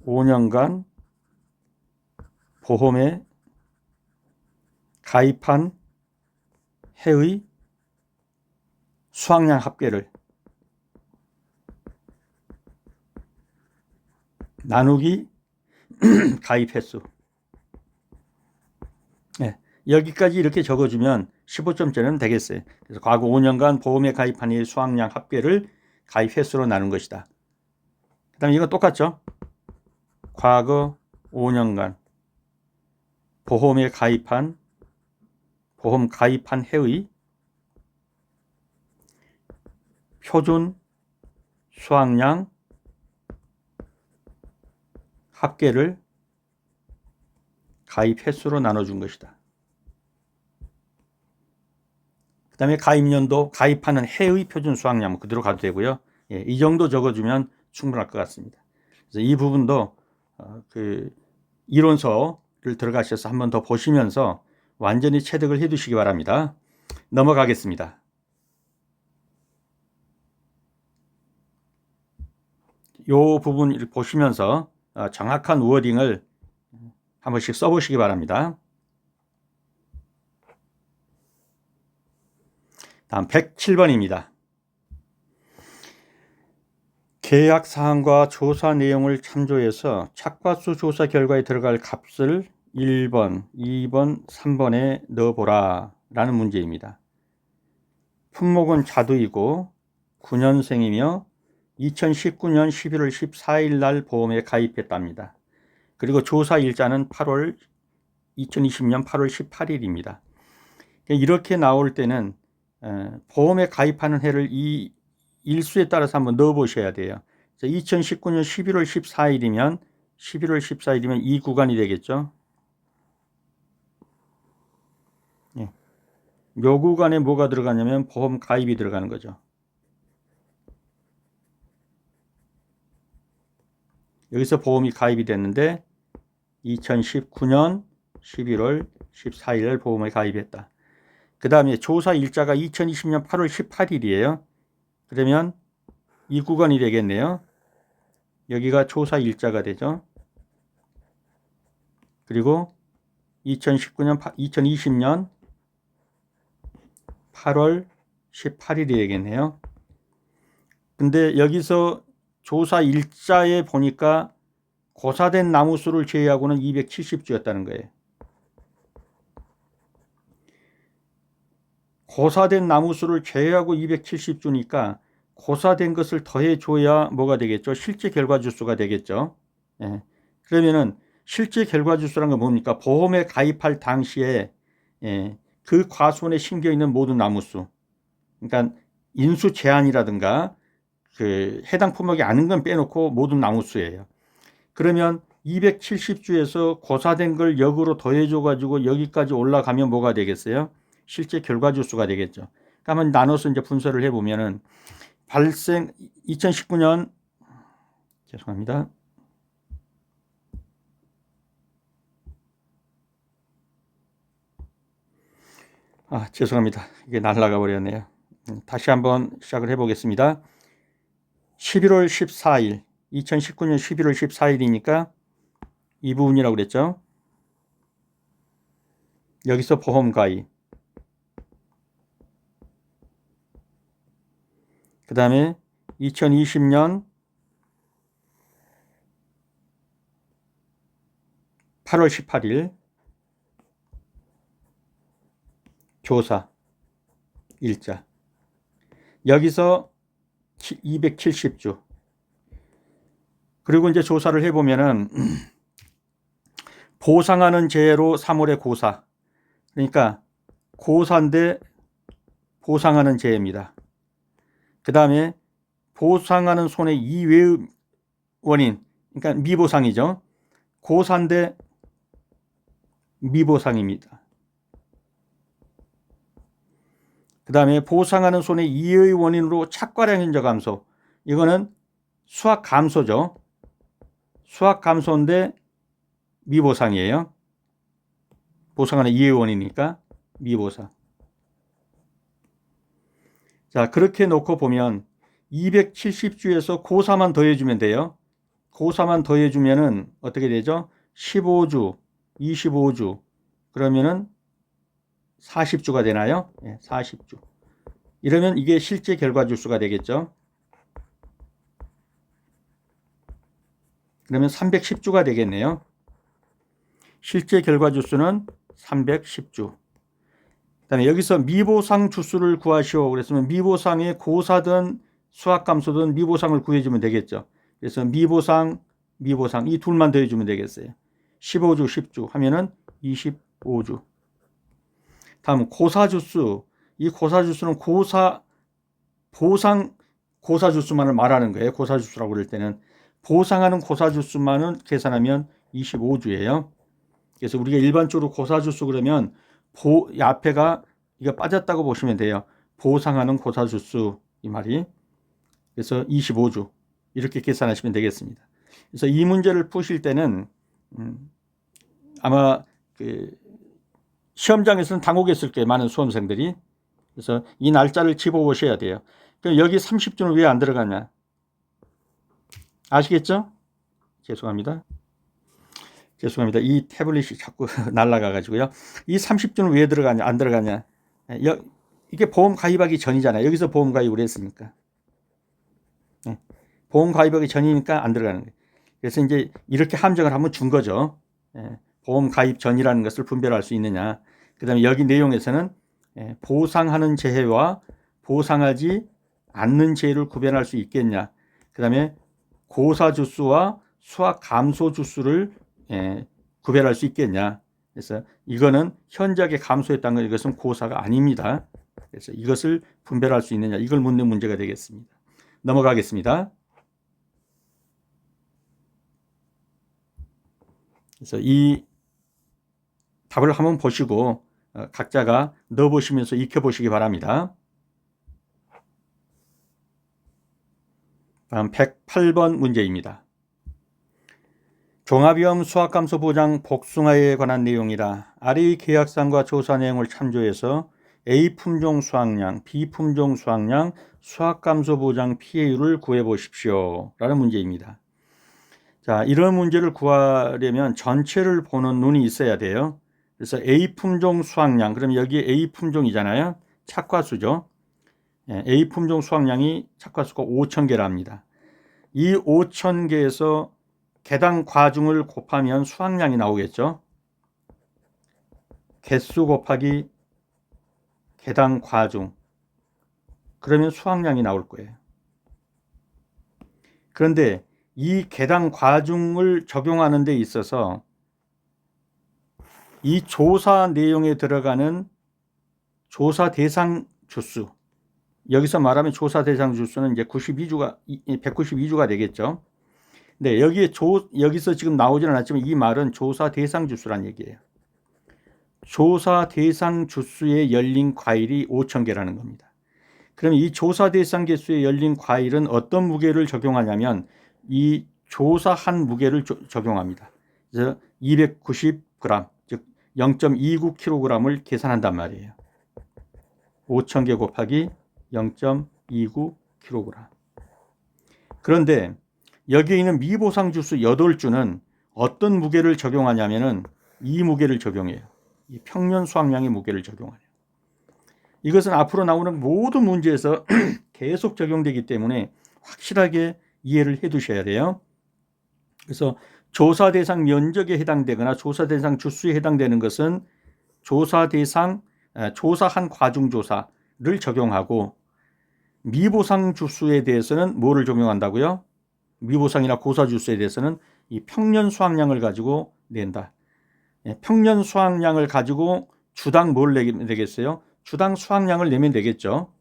5년간 보험에 가입한 해의 수확량 합계를 나누기 가입 횟수. 네, 여기까지 이렇게 적어주면 15점째는 되겠어요. 그래서 과거 5년간 보험에 가입한 해의 수확량 합계를 가입 횟수로 나눈 것이다. 그 다음에 이거 똑같죠. 과거 5년간 보험 가입한 해의 표준 수확량 합계를 가입 횟수로 나눠준 것이다. 그 다음에 가입연도, 가입하는 해의 표준 수확량 그대로 가도 되고요. 예, 이 정도 적어주면 충분할 것 같습니다. 그래서 이 부분도 그 이론서를 들어가셔서 한 번 더 보시면서 완전히 체득을 해 두시기 바랍니다. 넘어가겠습니다. 이 부분을 보시면서 정확한 워딩을 한 번씩 써보시기 바랍니다. 다음 107번입니다. 계약 사항과 조사 내용을 참조해서 착과수 조사 결과에 들어갈 값을 1번, 2번, 3번에 넣어보라 라는 문제입니다. 품목은 자두이고 9년생이며 2019년 11월 14일 날 보험에 가입했답니다. 그리고 조사 일자는 2020년 8월 18일입니다. 이렇게 나올 때는 보험에 가입하는 해를 이 일수에 따라서 한번 넣어 보셔야 돼요. 2019년 11월 14일이면 이 구간이 되겠죠. 예. 요 구간에 뭐가 들어가냐면 보험 가입이 들어가는 거죠. 여기서 보험이 가입이 됐는데 2019년 11월 14일 보험에 가입했다. 그 다음에 조사 일자가 2020년 8월 18일이에요. 그러면 이 구간이 되겠네요. 여기가 조사 일자가 되죠. 그리고 2020년 8월 18일이 되겠네요. 근데 여기서 조사 일자에 보니까 고사된 나무수를 제외하고는 270주였다는 거예요. 고사된 나무수를 제외하고 270주니까 고사된 것을 더해줘야 뭐가 되겠죠? 실제 결과주수가 되겠죠. 예. 그러면은 실제 결과주수란 건 뭡니까? 보험에 가입할 당시에 그 과수원에 심겨 있는 모든 나무수, 그러니까 인수 제한이라든가 그 해당 품목이 아닌 건 빼놓고 모든 나무수예요. 그러면 270주에서 고사된 걸 역으로 더해줘 가지고 여기까지 올라가면 뭐가 되겠어요? 실제 결과주수가 되겠죠. 그러니까 한번 나눠서 이제 분석을 해보면은 2019년 죄송합니다. 죄송합니다. 이게 날아가 버렸네요. 다시 한번 시작을 해보겠습니다. 11월 14일, 2019년 11월 14일이니까 이 부분이라고 그랬죠. 여기서 보험 가입. 그 다음에 2020년 8월 18일 조사 일자. 여기서 270주. 그리고 이제 조사를 해보면은 보상하는 재해로 3월에 고사. 그러니까 고사인데 보상하는 재해입니다. 그 다음에 보상하는 손해 이외의 원인, 그러니까 미보상이죠. 고사인데 미보상입니다. 그 다음에 보상하는 손해 이외의 원인으로 착과량 현저 감소. 이거는 수확 감소죠. 수확 감소인데 미보상이에요. 보상하는 이외의 원인이니까 미보상. 자, 그렇게 놓고 보면 270주에서 고사만 더해주면 돼요. 고사만 더해주면은 어떻게 되죠? 15주, 25주, 그러면은 40주가 되나요? 네, 40주. 이러면 이게 실제 결과주수가 되겠죠. 그러면 310주가 되겠네요. 실제 결과주수는 310주. 그 다음에 여기서 미보상 주수를 구하시오. 그랬으면 미보상의 고사든 수학감소든 미보상을 구해주면 되겠죠. 그래서 미보상 이 둘만 더해주면 되겠어요. 15주 10주 하면은 25주. 다음 고사주수. 이 고사주수는 보상 고사주수만을 말하는 거예요. 고사주수라고 그럴 때는 보상하는 고사주수만을 계산하면 25주예요. 그래서 우리가 일반적으로 고사주수 그러면 앞에가 이거 빠졌다고 보시면 돼요. 보상하는 고사주수 이 말이. 그래서 25주 이렇게 계산하시면 되겠습니다. 그래서 이 문제를 푸실 때는 아마 시험장에서는 당혹했을 거예요. 많은 수험생들이. 그래서 이 날짜를 집어보셔야 돼요. 그럼 여기 30주는 왜 안 들어가냐? 아시겠죠? 죄송합니다. 이 태블릿이 자꾸 날아가 가지고요. 이 30주는 왜 들어가냐? 안 들어가냐? 이게 보험 가입하기 전이잖아요. 여기서 보험 가입을 했으니까. 보험 가입하기 전이니까 안 들어가는 거예요. 그래서 이제 이렇게 함정을 한번 준 거죠. 보험 가입 전이라는 것을 분별할 수 있느냐. 그 다음에 여기 내용에서는 보상하는 재해와 보상하지 않는 재해를 구별할 수 있겠냐. 그 다음에 고사주수와 수학감소주수를 구별할 수 있겠냐. 그래서 이거는 현저하게 감소했다는 것, 이것은 고사가 아닙니다. 그래서 이것을 분별할 수 있느냐, 이걸 묻는 문제가 되겠습니다. 넘어가겠습니다. 그래서 이 답을 한번 보시고 각자가 넣어보시면서 익혀보시기 바랍니다. 다음 108번 문제입니다. 종합위험 수학감소 보장 복숭아에 관한 내용이라 아래의 계약상과 조사 내용을 참조해서 A 품종 수확량, B 품종 수확량, 수학감소 보장 피해율을 구해 보십시오. 라는 문제입니다. 자, 이런 문제를 구하려면 전체를 보는 눈이 있어야 돼요. 그래서 A 품종 수확량, 그러면 여기 A 품종이잖아요. 착화수죠. A 품종 수확량이 착화수가 5,000개랍니다. 이 5,000개에서 개당 과중을 곱하면 수확량이 나오겠죠. 개수 곱하기 개당 과중, 그러면 수확량이 나올 거예요. 그런데 이 개당 과중을 적용하는 데 있어서 이 조사 내용에 들어가는 조사 대상 주수, 여기서 말하면 조사 대상 주수는 이제 192주가 되겠죠. 네, 여기서 지금 나오지는 않았지만 이 말은 조사 대상 주수란 얘기예요. 조사 대상 주수에 열린 과일이 5,000개라는 겁니다. 그러면 이 조사 대상 개수에 열린 과일은 어떤 무게를 적용하냐면 이 조사한 무게를 적용합니다. 그래서 290g, 즉 0.29kg을 계산한단 말이에요. 5,000개 곱하기 0.29kg. 그런데 여기에 있는 미보상 주수 8주는 어떤 무게를 적용하냐면은 이 무게를 적용해요. 이 평년 수확량의 무게를 적용하네요. 이것은 앞으로 나오는 모든 문제에서 계속 적용되기 때문에 확실하게 이해를 해 두셔야 돼요. 그래서 조사 대상 면적에 해당되거나 조사 대상 주수에 해당되는 것은 조사한 과중조사를 적용하고, 미보상 주수에 대해서는 뭐를 적용한다고요? 미보상이나 고사주수에 대해서는 이 평년 수확량을 가지고 낸다. 평년 수확량을 가지고 주당 뭘 내면 되겠어요? 주당 수확량을 내면 되겠죠.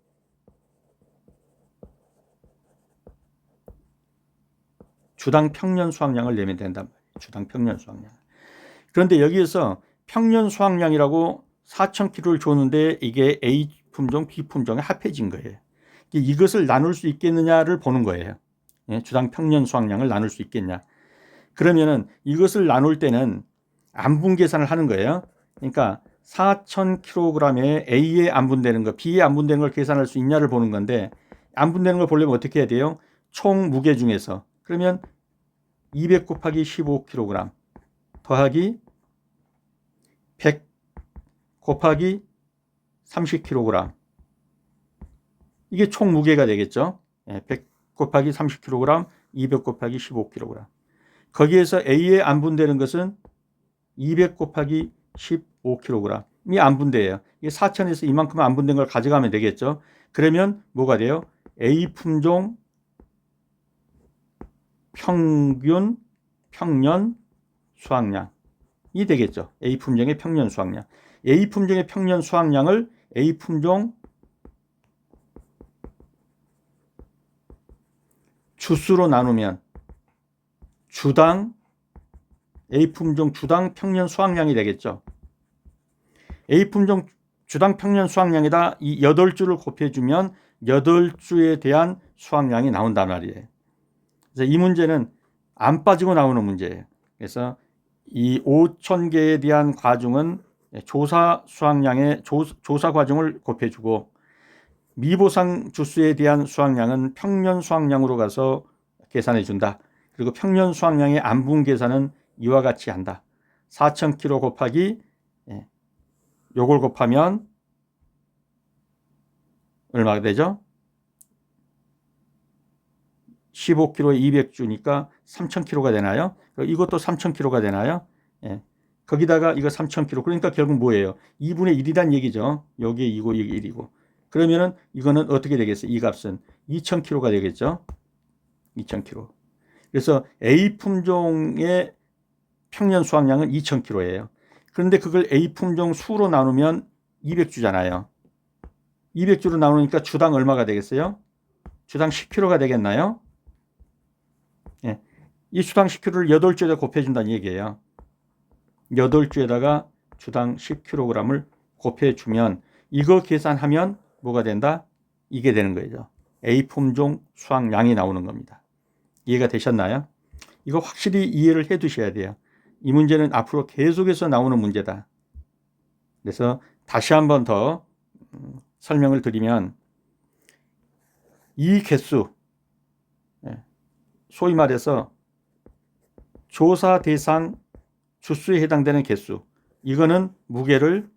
주당 평년 수확량을 내면 된단 말이에요. 주당 평년 수확량. 그런데 여기에서 평년 수확량이라고 4,000kg를 줬는데 이게 A 품종, B 품종에 합해진 거예요. 이것을 나눌 수 있겠느냐를 보는 거예요. 주당 평년 수확량을 나눌 수 있겠냐. 그러면은 이것을 나눌 때는 안분 계산을 하는 거예요. 그러니까 4000kg에 A에 안 분되는 거, B에 안 분되는 걸 계산할 수 있냐를 보는 건데, 안 분되는 걸 보려면 어떻게 해야 돼요? 총 무게 중에서. 그러면 200 곱하기 15kg 더하기 100 곱하기 30kg. 이게 총 무게가 되겠죠. 100 곱하기 30kg, 200 곱하기 15kg. 거기에서 A에 안 분되는 것은 200 곱하기 15kg이 안 분대예요. 이게 4000에서 이만큼 안 분된 걸 가져가면 되겠죠. 그러면 뭐가 돼요? A 품종 평년 수확량이 되겠죠. A 품종의 평년 수확량. A 품종의 평년 수확량을 A 품종 주수로 나누면 A 품종 주당 평년 수확량이 되겠죠. A 품종 주당 평년 수확량에다 이 8주를 곱해주면 8주에 대한 수확량이 나온단 말이에요. 그래서 이 문제는 안 빠지고 나오는 문제예요. 그래서 이 5000개에 대한 과중은 조사 수확량의 조사 과중을 곱해주고, 미보상 주수에 대한 수확량은 평년 수확량으로 가서 계산해 준다. 그리고 평년 수확량의 안분 계산은 이와 같이 한다. 4000kg 곱하기 요걸 곱하면 얼마가 되죠? 15kg에 200주니까 3000kg가 되나요? 이것도 3000kg가 되나요? 거기다가 이거 3000kg. 그러니까 결국 뭐예요? 2분의 1이란 얘기죠. 여기에 2고 여기 1이고. 그러면은 이거는 어떻게 되겠어요? 이 값은 2000kg가 되겠죠. 2000kg. 그래서 A 품종의 평년 수확량은 2000kg예요. 그런데 그걸 A 품종 수로 나누면 200주잖아요. 200주로 나누니까 주당 얼마가 되겠어요? 주당 10kg가 되겠나요? 이 주당 10kg를 8주에다 곱해준다는 얘기예요. 8주에다가 주당 10kg을 곱해주면 이거 계산하면 뭐가 된다? 이게 되는 거죠. A 품종 수확량이 나오는 겁니다. 이해가 되셨나요? 이거 확실히 이해를 해 두셔야 돼요. 이 문제는 앞으로 계속해서 나오는 문제다. 그래서 다시 한번 더 설명을 드리면, 이 개수, 소위 말해서 조사 대상 주수에 해당되는 개수, 이거는 무게를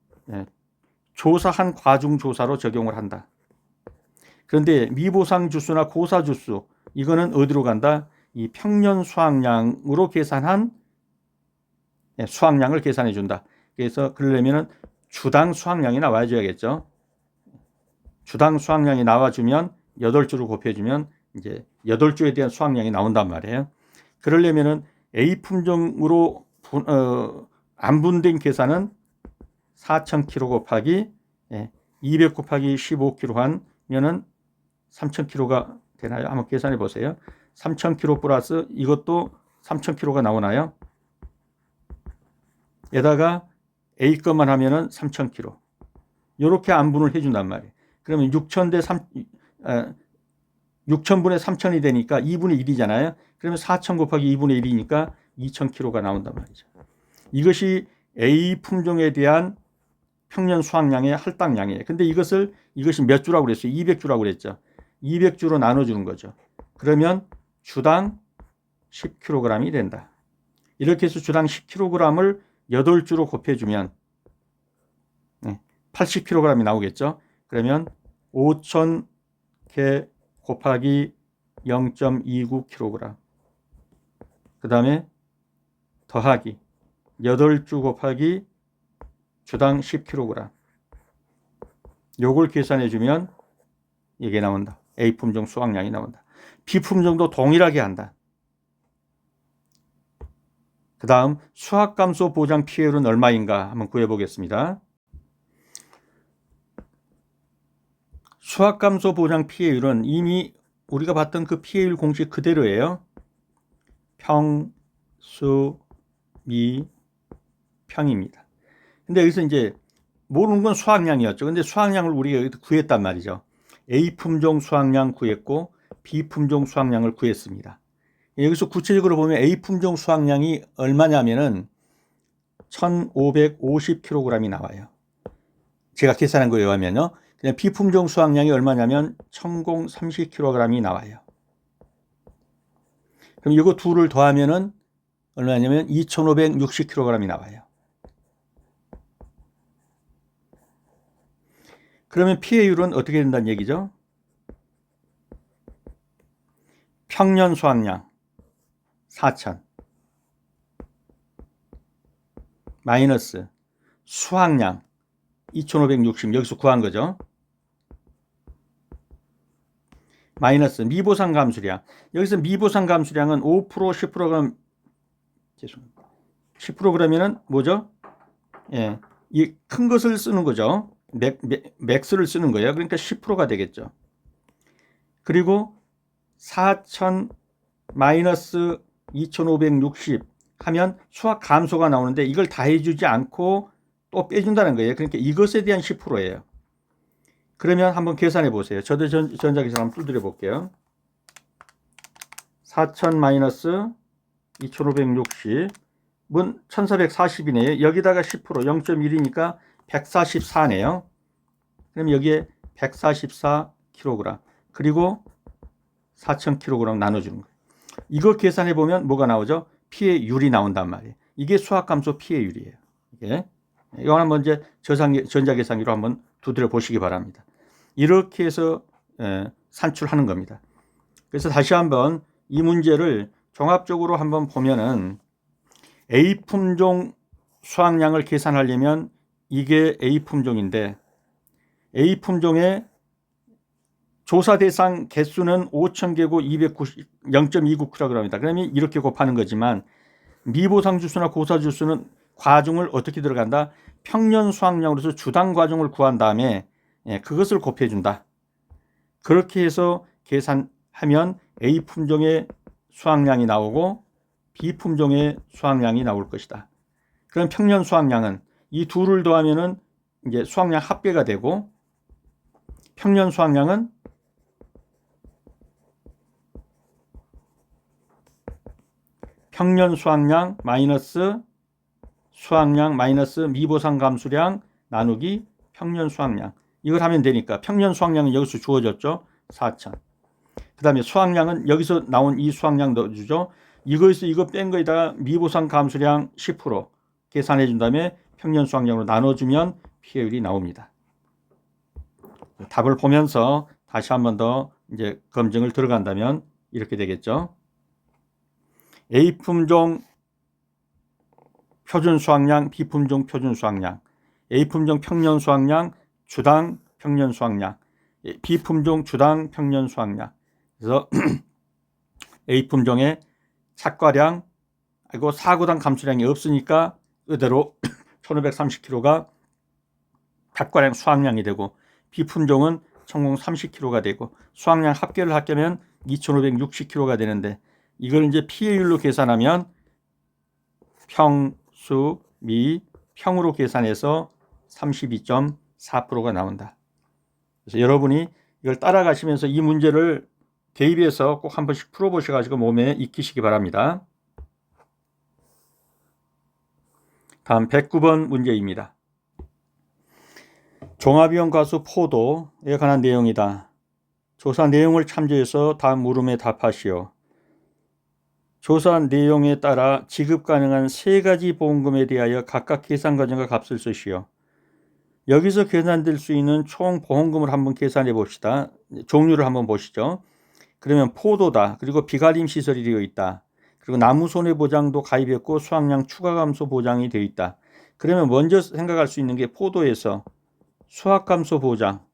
조사한 과중 조사로 적용을 한다. 그런데 미보상 주수나 고사 주수, 이거는 어디로 간다? 이 평년 수확량으로 계산한 수확량을 계산해 준다. 그래서 그러려면 주당 수확량이 나와줘야겠죠. 주당 수확량이 나와주면 8주를 곱해주면 이제 8주에 대한 수확량이 나온단 말이에요. 그러려면은 A 품종으로 안 분된 계산은 4000kg 곱하기 200 곱하기 15kg 하면은 3000kg가 되나요? 한번 계산해 보세요. 3000kg 플러스 이것도 3000kg가 나오나요? 에다가 A 것만 하면은 3000kg. 이렇게 안분을 해준단 말이에요. 그러면 6000분의 3000이 되니까 2분의 1이잖아요. 그러면 4000 곱하기 2분의 1이니까 2000kg가 나온단 말이죠. 이것이 A 품종에 대한 평년 수확량의 할당량이에요. 근데 이것이 몇 주라고 그랬어요? 200주라고 그랬죠. 200주로 나눠주는 거죠. 그러면 주당 10kg이 된다. 이렇게 해서 주당 10kg을 8주로 곱해주면 80kg이 나오겠죠. 그러면 5000개 곱하기 0.29kg. 그 다음에 더하기 8주 곱하기 주당 10kg. 요걸 계산해 주면 이게 나온다. A 품종 수확량이 나온다. B 품종도 동일하게 한다. 그 다음 수확감소 보장 피해율은 얼마인가 한번 구해보겠습니다. 수확감소 보장 피해율은 이미 우리가 봤던 그 피해율 공식 그대로예요. 평, 수, 미, 평입니다. 근데 여기서 이제 모르는 건 수확량이었죠. 근데 수확량을 우리가 여기서 구했단 말이죠. A 품종 수확량 구했고 B 품종 수확량을 구했습니다. 여기서 구체적으로 보면 A 품종 수확량이 얼마냐면은 1550kg이 나와요. 제가 계산한 거에 의하면요. 그냥 비품종 수확량이 얼마냐면 1030kg이 나와요. 그럼 이거 둘을 더하면은 얼마냐면 2560kg이 나와요. 그러면 피해율은 어떻게 된다는 얘기죠? 평년 수확량 4000 마이너스 수확량 2560 여기서 구한 거죠. 마이너스 미보상 감수량. 여기서 미보상 감수량은 5% 10%가 죄송합니다. 10% 그러면은 뭐죠? 예, 이 큰 것을 쓰는 거죠. 맥스를 쓰는 거예요. 그러니까 10%가 되겠죠. 그리고 4000 마이너스 2560 하면 수확 감소가 나오는데 이걸 다 해주지 않고 또 빼준다는 거예요. 그러니까 이것에 대한 10%예요. 그러면 한번 계산해 보세요. 저도 전자계산 한번 두드려 볼게요. 4000 마이너스 2560은 1440이네요. 여기다가 10% 0.1이니까 144네요. 그럼 여기에 144kg 그리고 4000kg 나눠주는 거예요. 이거 계산해 보면 뭐가 나오죠? 피해율이 나온단 말이에요. 이게 수확감소 피해율이에요. 이거 한번 이제 전자계산기로 한번 두드려 보시기 바랍니다. 이렇게 해서 산출하는 겁니다. 그래서 다시 한번 이 문제를 종합적으로 한번 보면은 A품종 수확량을 계산하려면 이게 A품종인데 A품종의 조사 대상 개수는 5000개고 0.29kg이다. 그러면 이렇게 곱하는 거지만 미보상 주수나 고사 주수는 과중을 어떻게 들어간다? 평년 수확량으로서 주당 과중을 구한 다음에 그것을 곱해준다. 그렇게 해서 계산하면 A품종의 수확량이 나오고 B품종의 수확량이 나올 것이다. 그럼 평년 수확량은 이 둘을 더하면은 이제 수확량 합계가 되고 평년 수확량은 평년 수확량 마이너스 수확량 마이너스 미보상 감수량 나누기 평년 수확량. 이걸 하면 되니까 평년 수확량은 여기서 주어졌죠. 4000. 그 다음에 수확량은 여기서 나온 이 수확량 넣어주죠. 이거에서 이거 뺀 거에다가 미보상 감수량 10% 계산해 준 다음에 평년 수확량으로 나눠주면 피해율이 나옵니다. 답을 보면서 다시 한 번 더 이제 검증을 들어간다면 이렇게 되겠죠. A품종 표준 수확량, B품종 표준 수확량, A품종 평년 수확량, 주당 평년 수확량, B품종 주당 평년 수확량. 그래서 A품종의 착과량, 그리고 사고당 감수량이 없으니까 그대로 1530kg가 착과량 수확량이 되고 B품종은 1030kg가 되고 수확량 합계를 하면 2560kg가 되는데 이걸 이제 피해율로 계산하면 평, 수, 미, 평으로 계산해서 32.4%가 나온다. 그래서 여러분이 이걸 따라가시면서 이 문제를 대입해서 꼭 한 번씩 풀어보셔가지고 몸에 익히시기 바랍니다. 다음 109번 문제입니다. 종합이용 가수 포도에 관한 내용이다. 조사 내용을 참조해서 다음 물음에 답하시오. 조사 내용에 따라 지급 가능한 세 가지 보험금에 대하여 각각 계산 과정과 값을 쓰시오. 여기서 계산될 수 있는 총 보험금을 한번 계산해 봅시다. 종류를 한번 보시죠. 그러면 포도다. 그리고 비가림 시설이 되어 있다. 그리고 나무 손해보장도 가입했고 수확량 추가 감소 보장이 되어 있다. 그러면 먼저 생각할 수 있는 게 포도에서 수확 감소 보장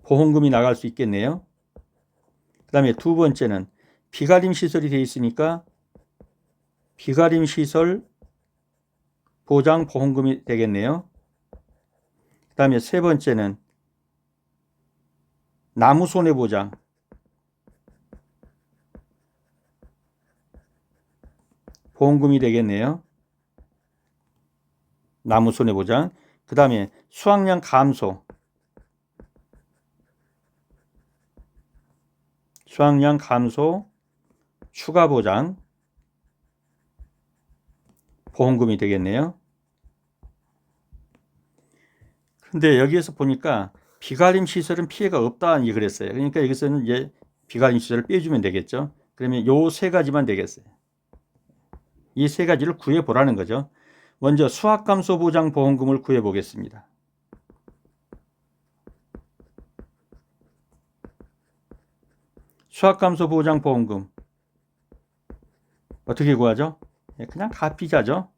보험금이 나갈 수 있겠네요. 그 다음에 두 번째는 비가림 시설이 되어 있으니까 비가림 시설 보장 보험금이 되겠네요. 그 다음에 세 번째는 나무 손해보장 보험금이 되겠네요. 나무 손해보장. 그 다음에 수확량 감소 수확량 감소 추가 보장 보험금이 되겠네요. 근데 여기에서 보니까 비가림 시설은 피해가 없다 이 그랬어요. 그러니까 여기서는 이제 비가림 시설을 빼주면 되겠죠. 그러면 요 세 가지만 되겠어요. 이 세 가지를 구해 보라는 거죠. 먼저 수학감소 보장 보험금을 구해 보겠습니다. 수학감소 보장 보험금 어떻게 구하죠? 그냥 가피자죠.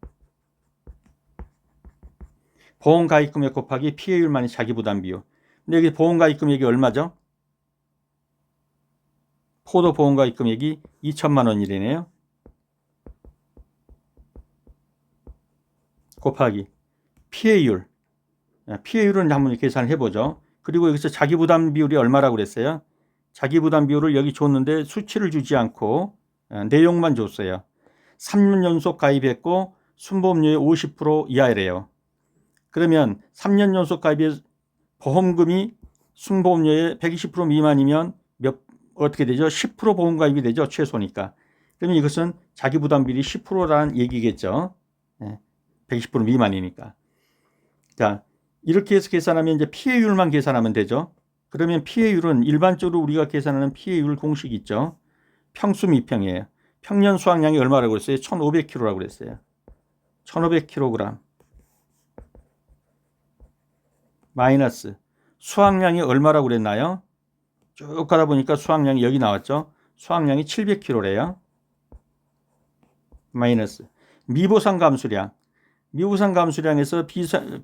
보험가입금액 곱하기 피해율만이 자기부담비율. 근데 여기 보험가입금액이 얼마죠? 포도 보험가입금액이 2천만 원이래네요. 곱하기 피해율. 피해율은 한번 계산을 해보죠. 그리고 여기서 자기부담 비율이 얼마라고 그랬어요? 자기부담 비율을 여기 줬는데 수치를 주지 않고 내용만 줬어요. 3년 연속 가입했고 순보험료의 50% 이하래요. 그러면 3년 연속 가입의 보험금이 순보험료의 120% 미만이면 어떻게 되죠? 10% 보험 가입이 되죠. 최소니까. 그러면 이것은 자기부담 비율이 10%라는 얘기겠죠. 120% 미만이니까. 자, 이렇게 해서 계산하면 이제 피해율만 계산하면 되죠. 그러면 피해율은 일반적으로 우리가 계산하는 피해율 공식 있죠. 평수 미평이에요. 평년 수확량이 얼마라고 그랬어요? 1,500kg라고 그랬어요. 1,500kg 마이너스 수확량이 얼마라고 그랬나요? 쭉 가다 보니까 수확량이 여기 나왔죠. 수확량이 700kg래요. 마이너스 미보상 감수량. 미보상 감수량에서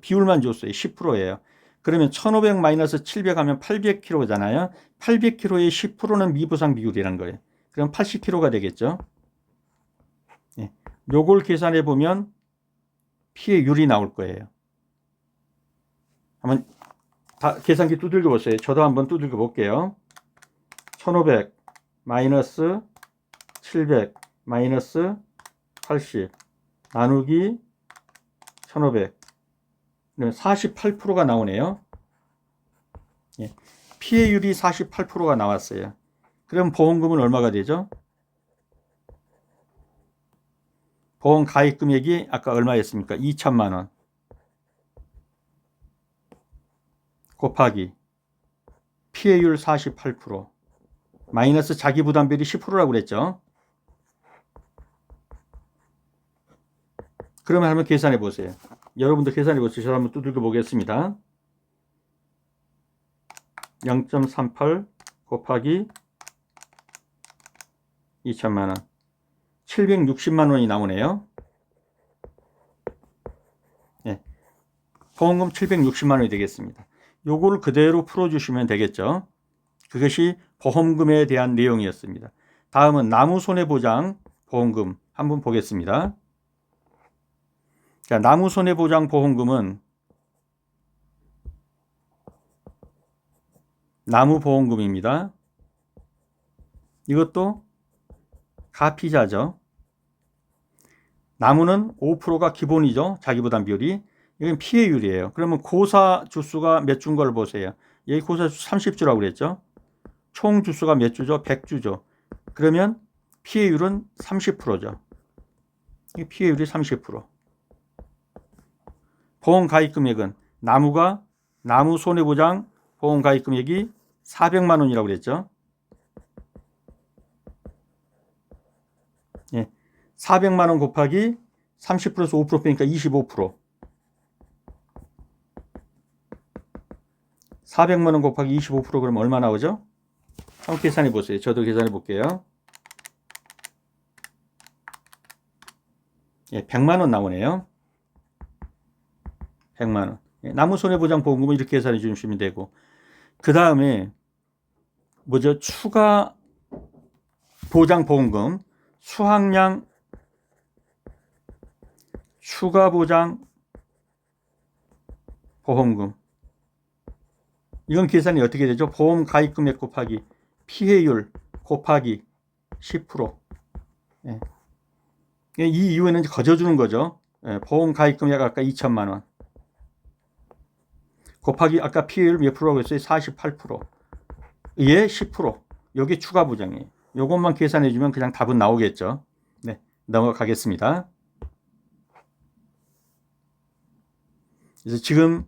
비율만 줬어요. 10%예요. 그러면 1500 마이너스 700 하면 800kg잖아요. 800kg의 10%는 미보상 비율이라는 거예요. 그럼 80kg가 되겠죠. 요걸 계산해 보면 피해율이 나올 거예요. 한번 계산기 두들겨 보세요. 저도 한번 두들겨 볼게요. 1500 마이너스 700 마이너스 80 나누기 1500 48%가 나오네요. 피해율이 48%가 나왔어요. 그럼 보험금은 얼마가 되죠? 보험 가입 금액이 아까 얼마였습니까? 2천만 원 곱하기 피해율 48% 마이너스 자기부담비율이 10%라고 그랬죠. 그러면 한번 계산해 보세요. 여러분도 계산해 보세요. 저 한번 두들겨 보겠습니다. 0.38 곱하기 2천만 원 760만 원이 나오네요. 보험금 760만 원이 되겠습니다. 요거를 그대로 풀어주시면 되겠죠. 그것이 보험금에 대한 내용이었습니다. 다음은 나무손해보장 보험금 한번 보겠습니다. 자, 나무손해보장 보험금은 나무보험금입니다. 이것도 가피자죠. 나무는 5%가 기본이죠. 자기부담 비율이. 이건 피해율이에요. 그러면 고사 주수가 몇 주인 걸 보세요. 여기 고사 주수 30주라고 그랬죠. 총 주수가 몇 주죠? 100주죠. 그러면 피해율은 30%죠. 이 피해율이 30%. 보험 가입 금액은 나무 손해보장 보험 가입 금액이 400만 원이라고 그랬죠. 400만 원 곱하기 30%에서 5% 빼니까 25%. 400만 원 곱하기 25% 그러면 얼마 나오죠? 한번 계산해 보세요. 저도 계산해 볼게요. 100만 원 나오네요. 100만 원. 나무 손해보장 보험금은 이렇게 계산해 주시면 되고, 그 다음에 뭐죠? 추가 보장 보험금, 수확량 추가 보장 보험금. 이건 계산이 어떻게 되죠? 보험 가입 금액 곱하기 피해율 곱하기 10%. 이 이후에는 거저주는 거죠. 보험 가입 금액 아까 2천만 원 곱하기 아까 피해율 몇 프로라고 했어요? 48%. 예, 10%. 여기 추가 보장이에요. 요것만 계산해 주면 그냥 답은 나오겠죠. 네, 넘어가겠습니다. 그래서 지금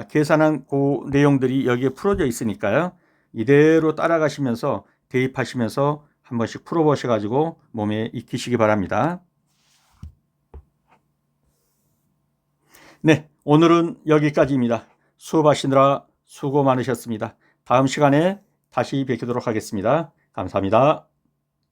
계산한 그 내용들이 여기에 풀어져 있으니까요. 이대로 따라가시면서 대입하시면서 한 번씩 풀어보셔가지고 몸에 익히시기 바랍니다. 네, 오늘은 여기까지입니다. 수업하시느라 수고 많으셨습니다. 다음 시간에 다시 뵙도록 하겠습니다. 감사합니다.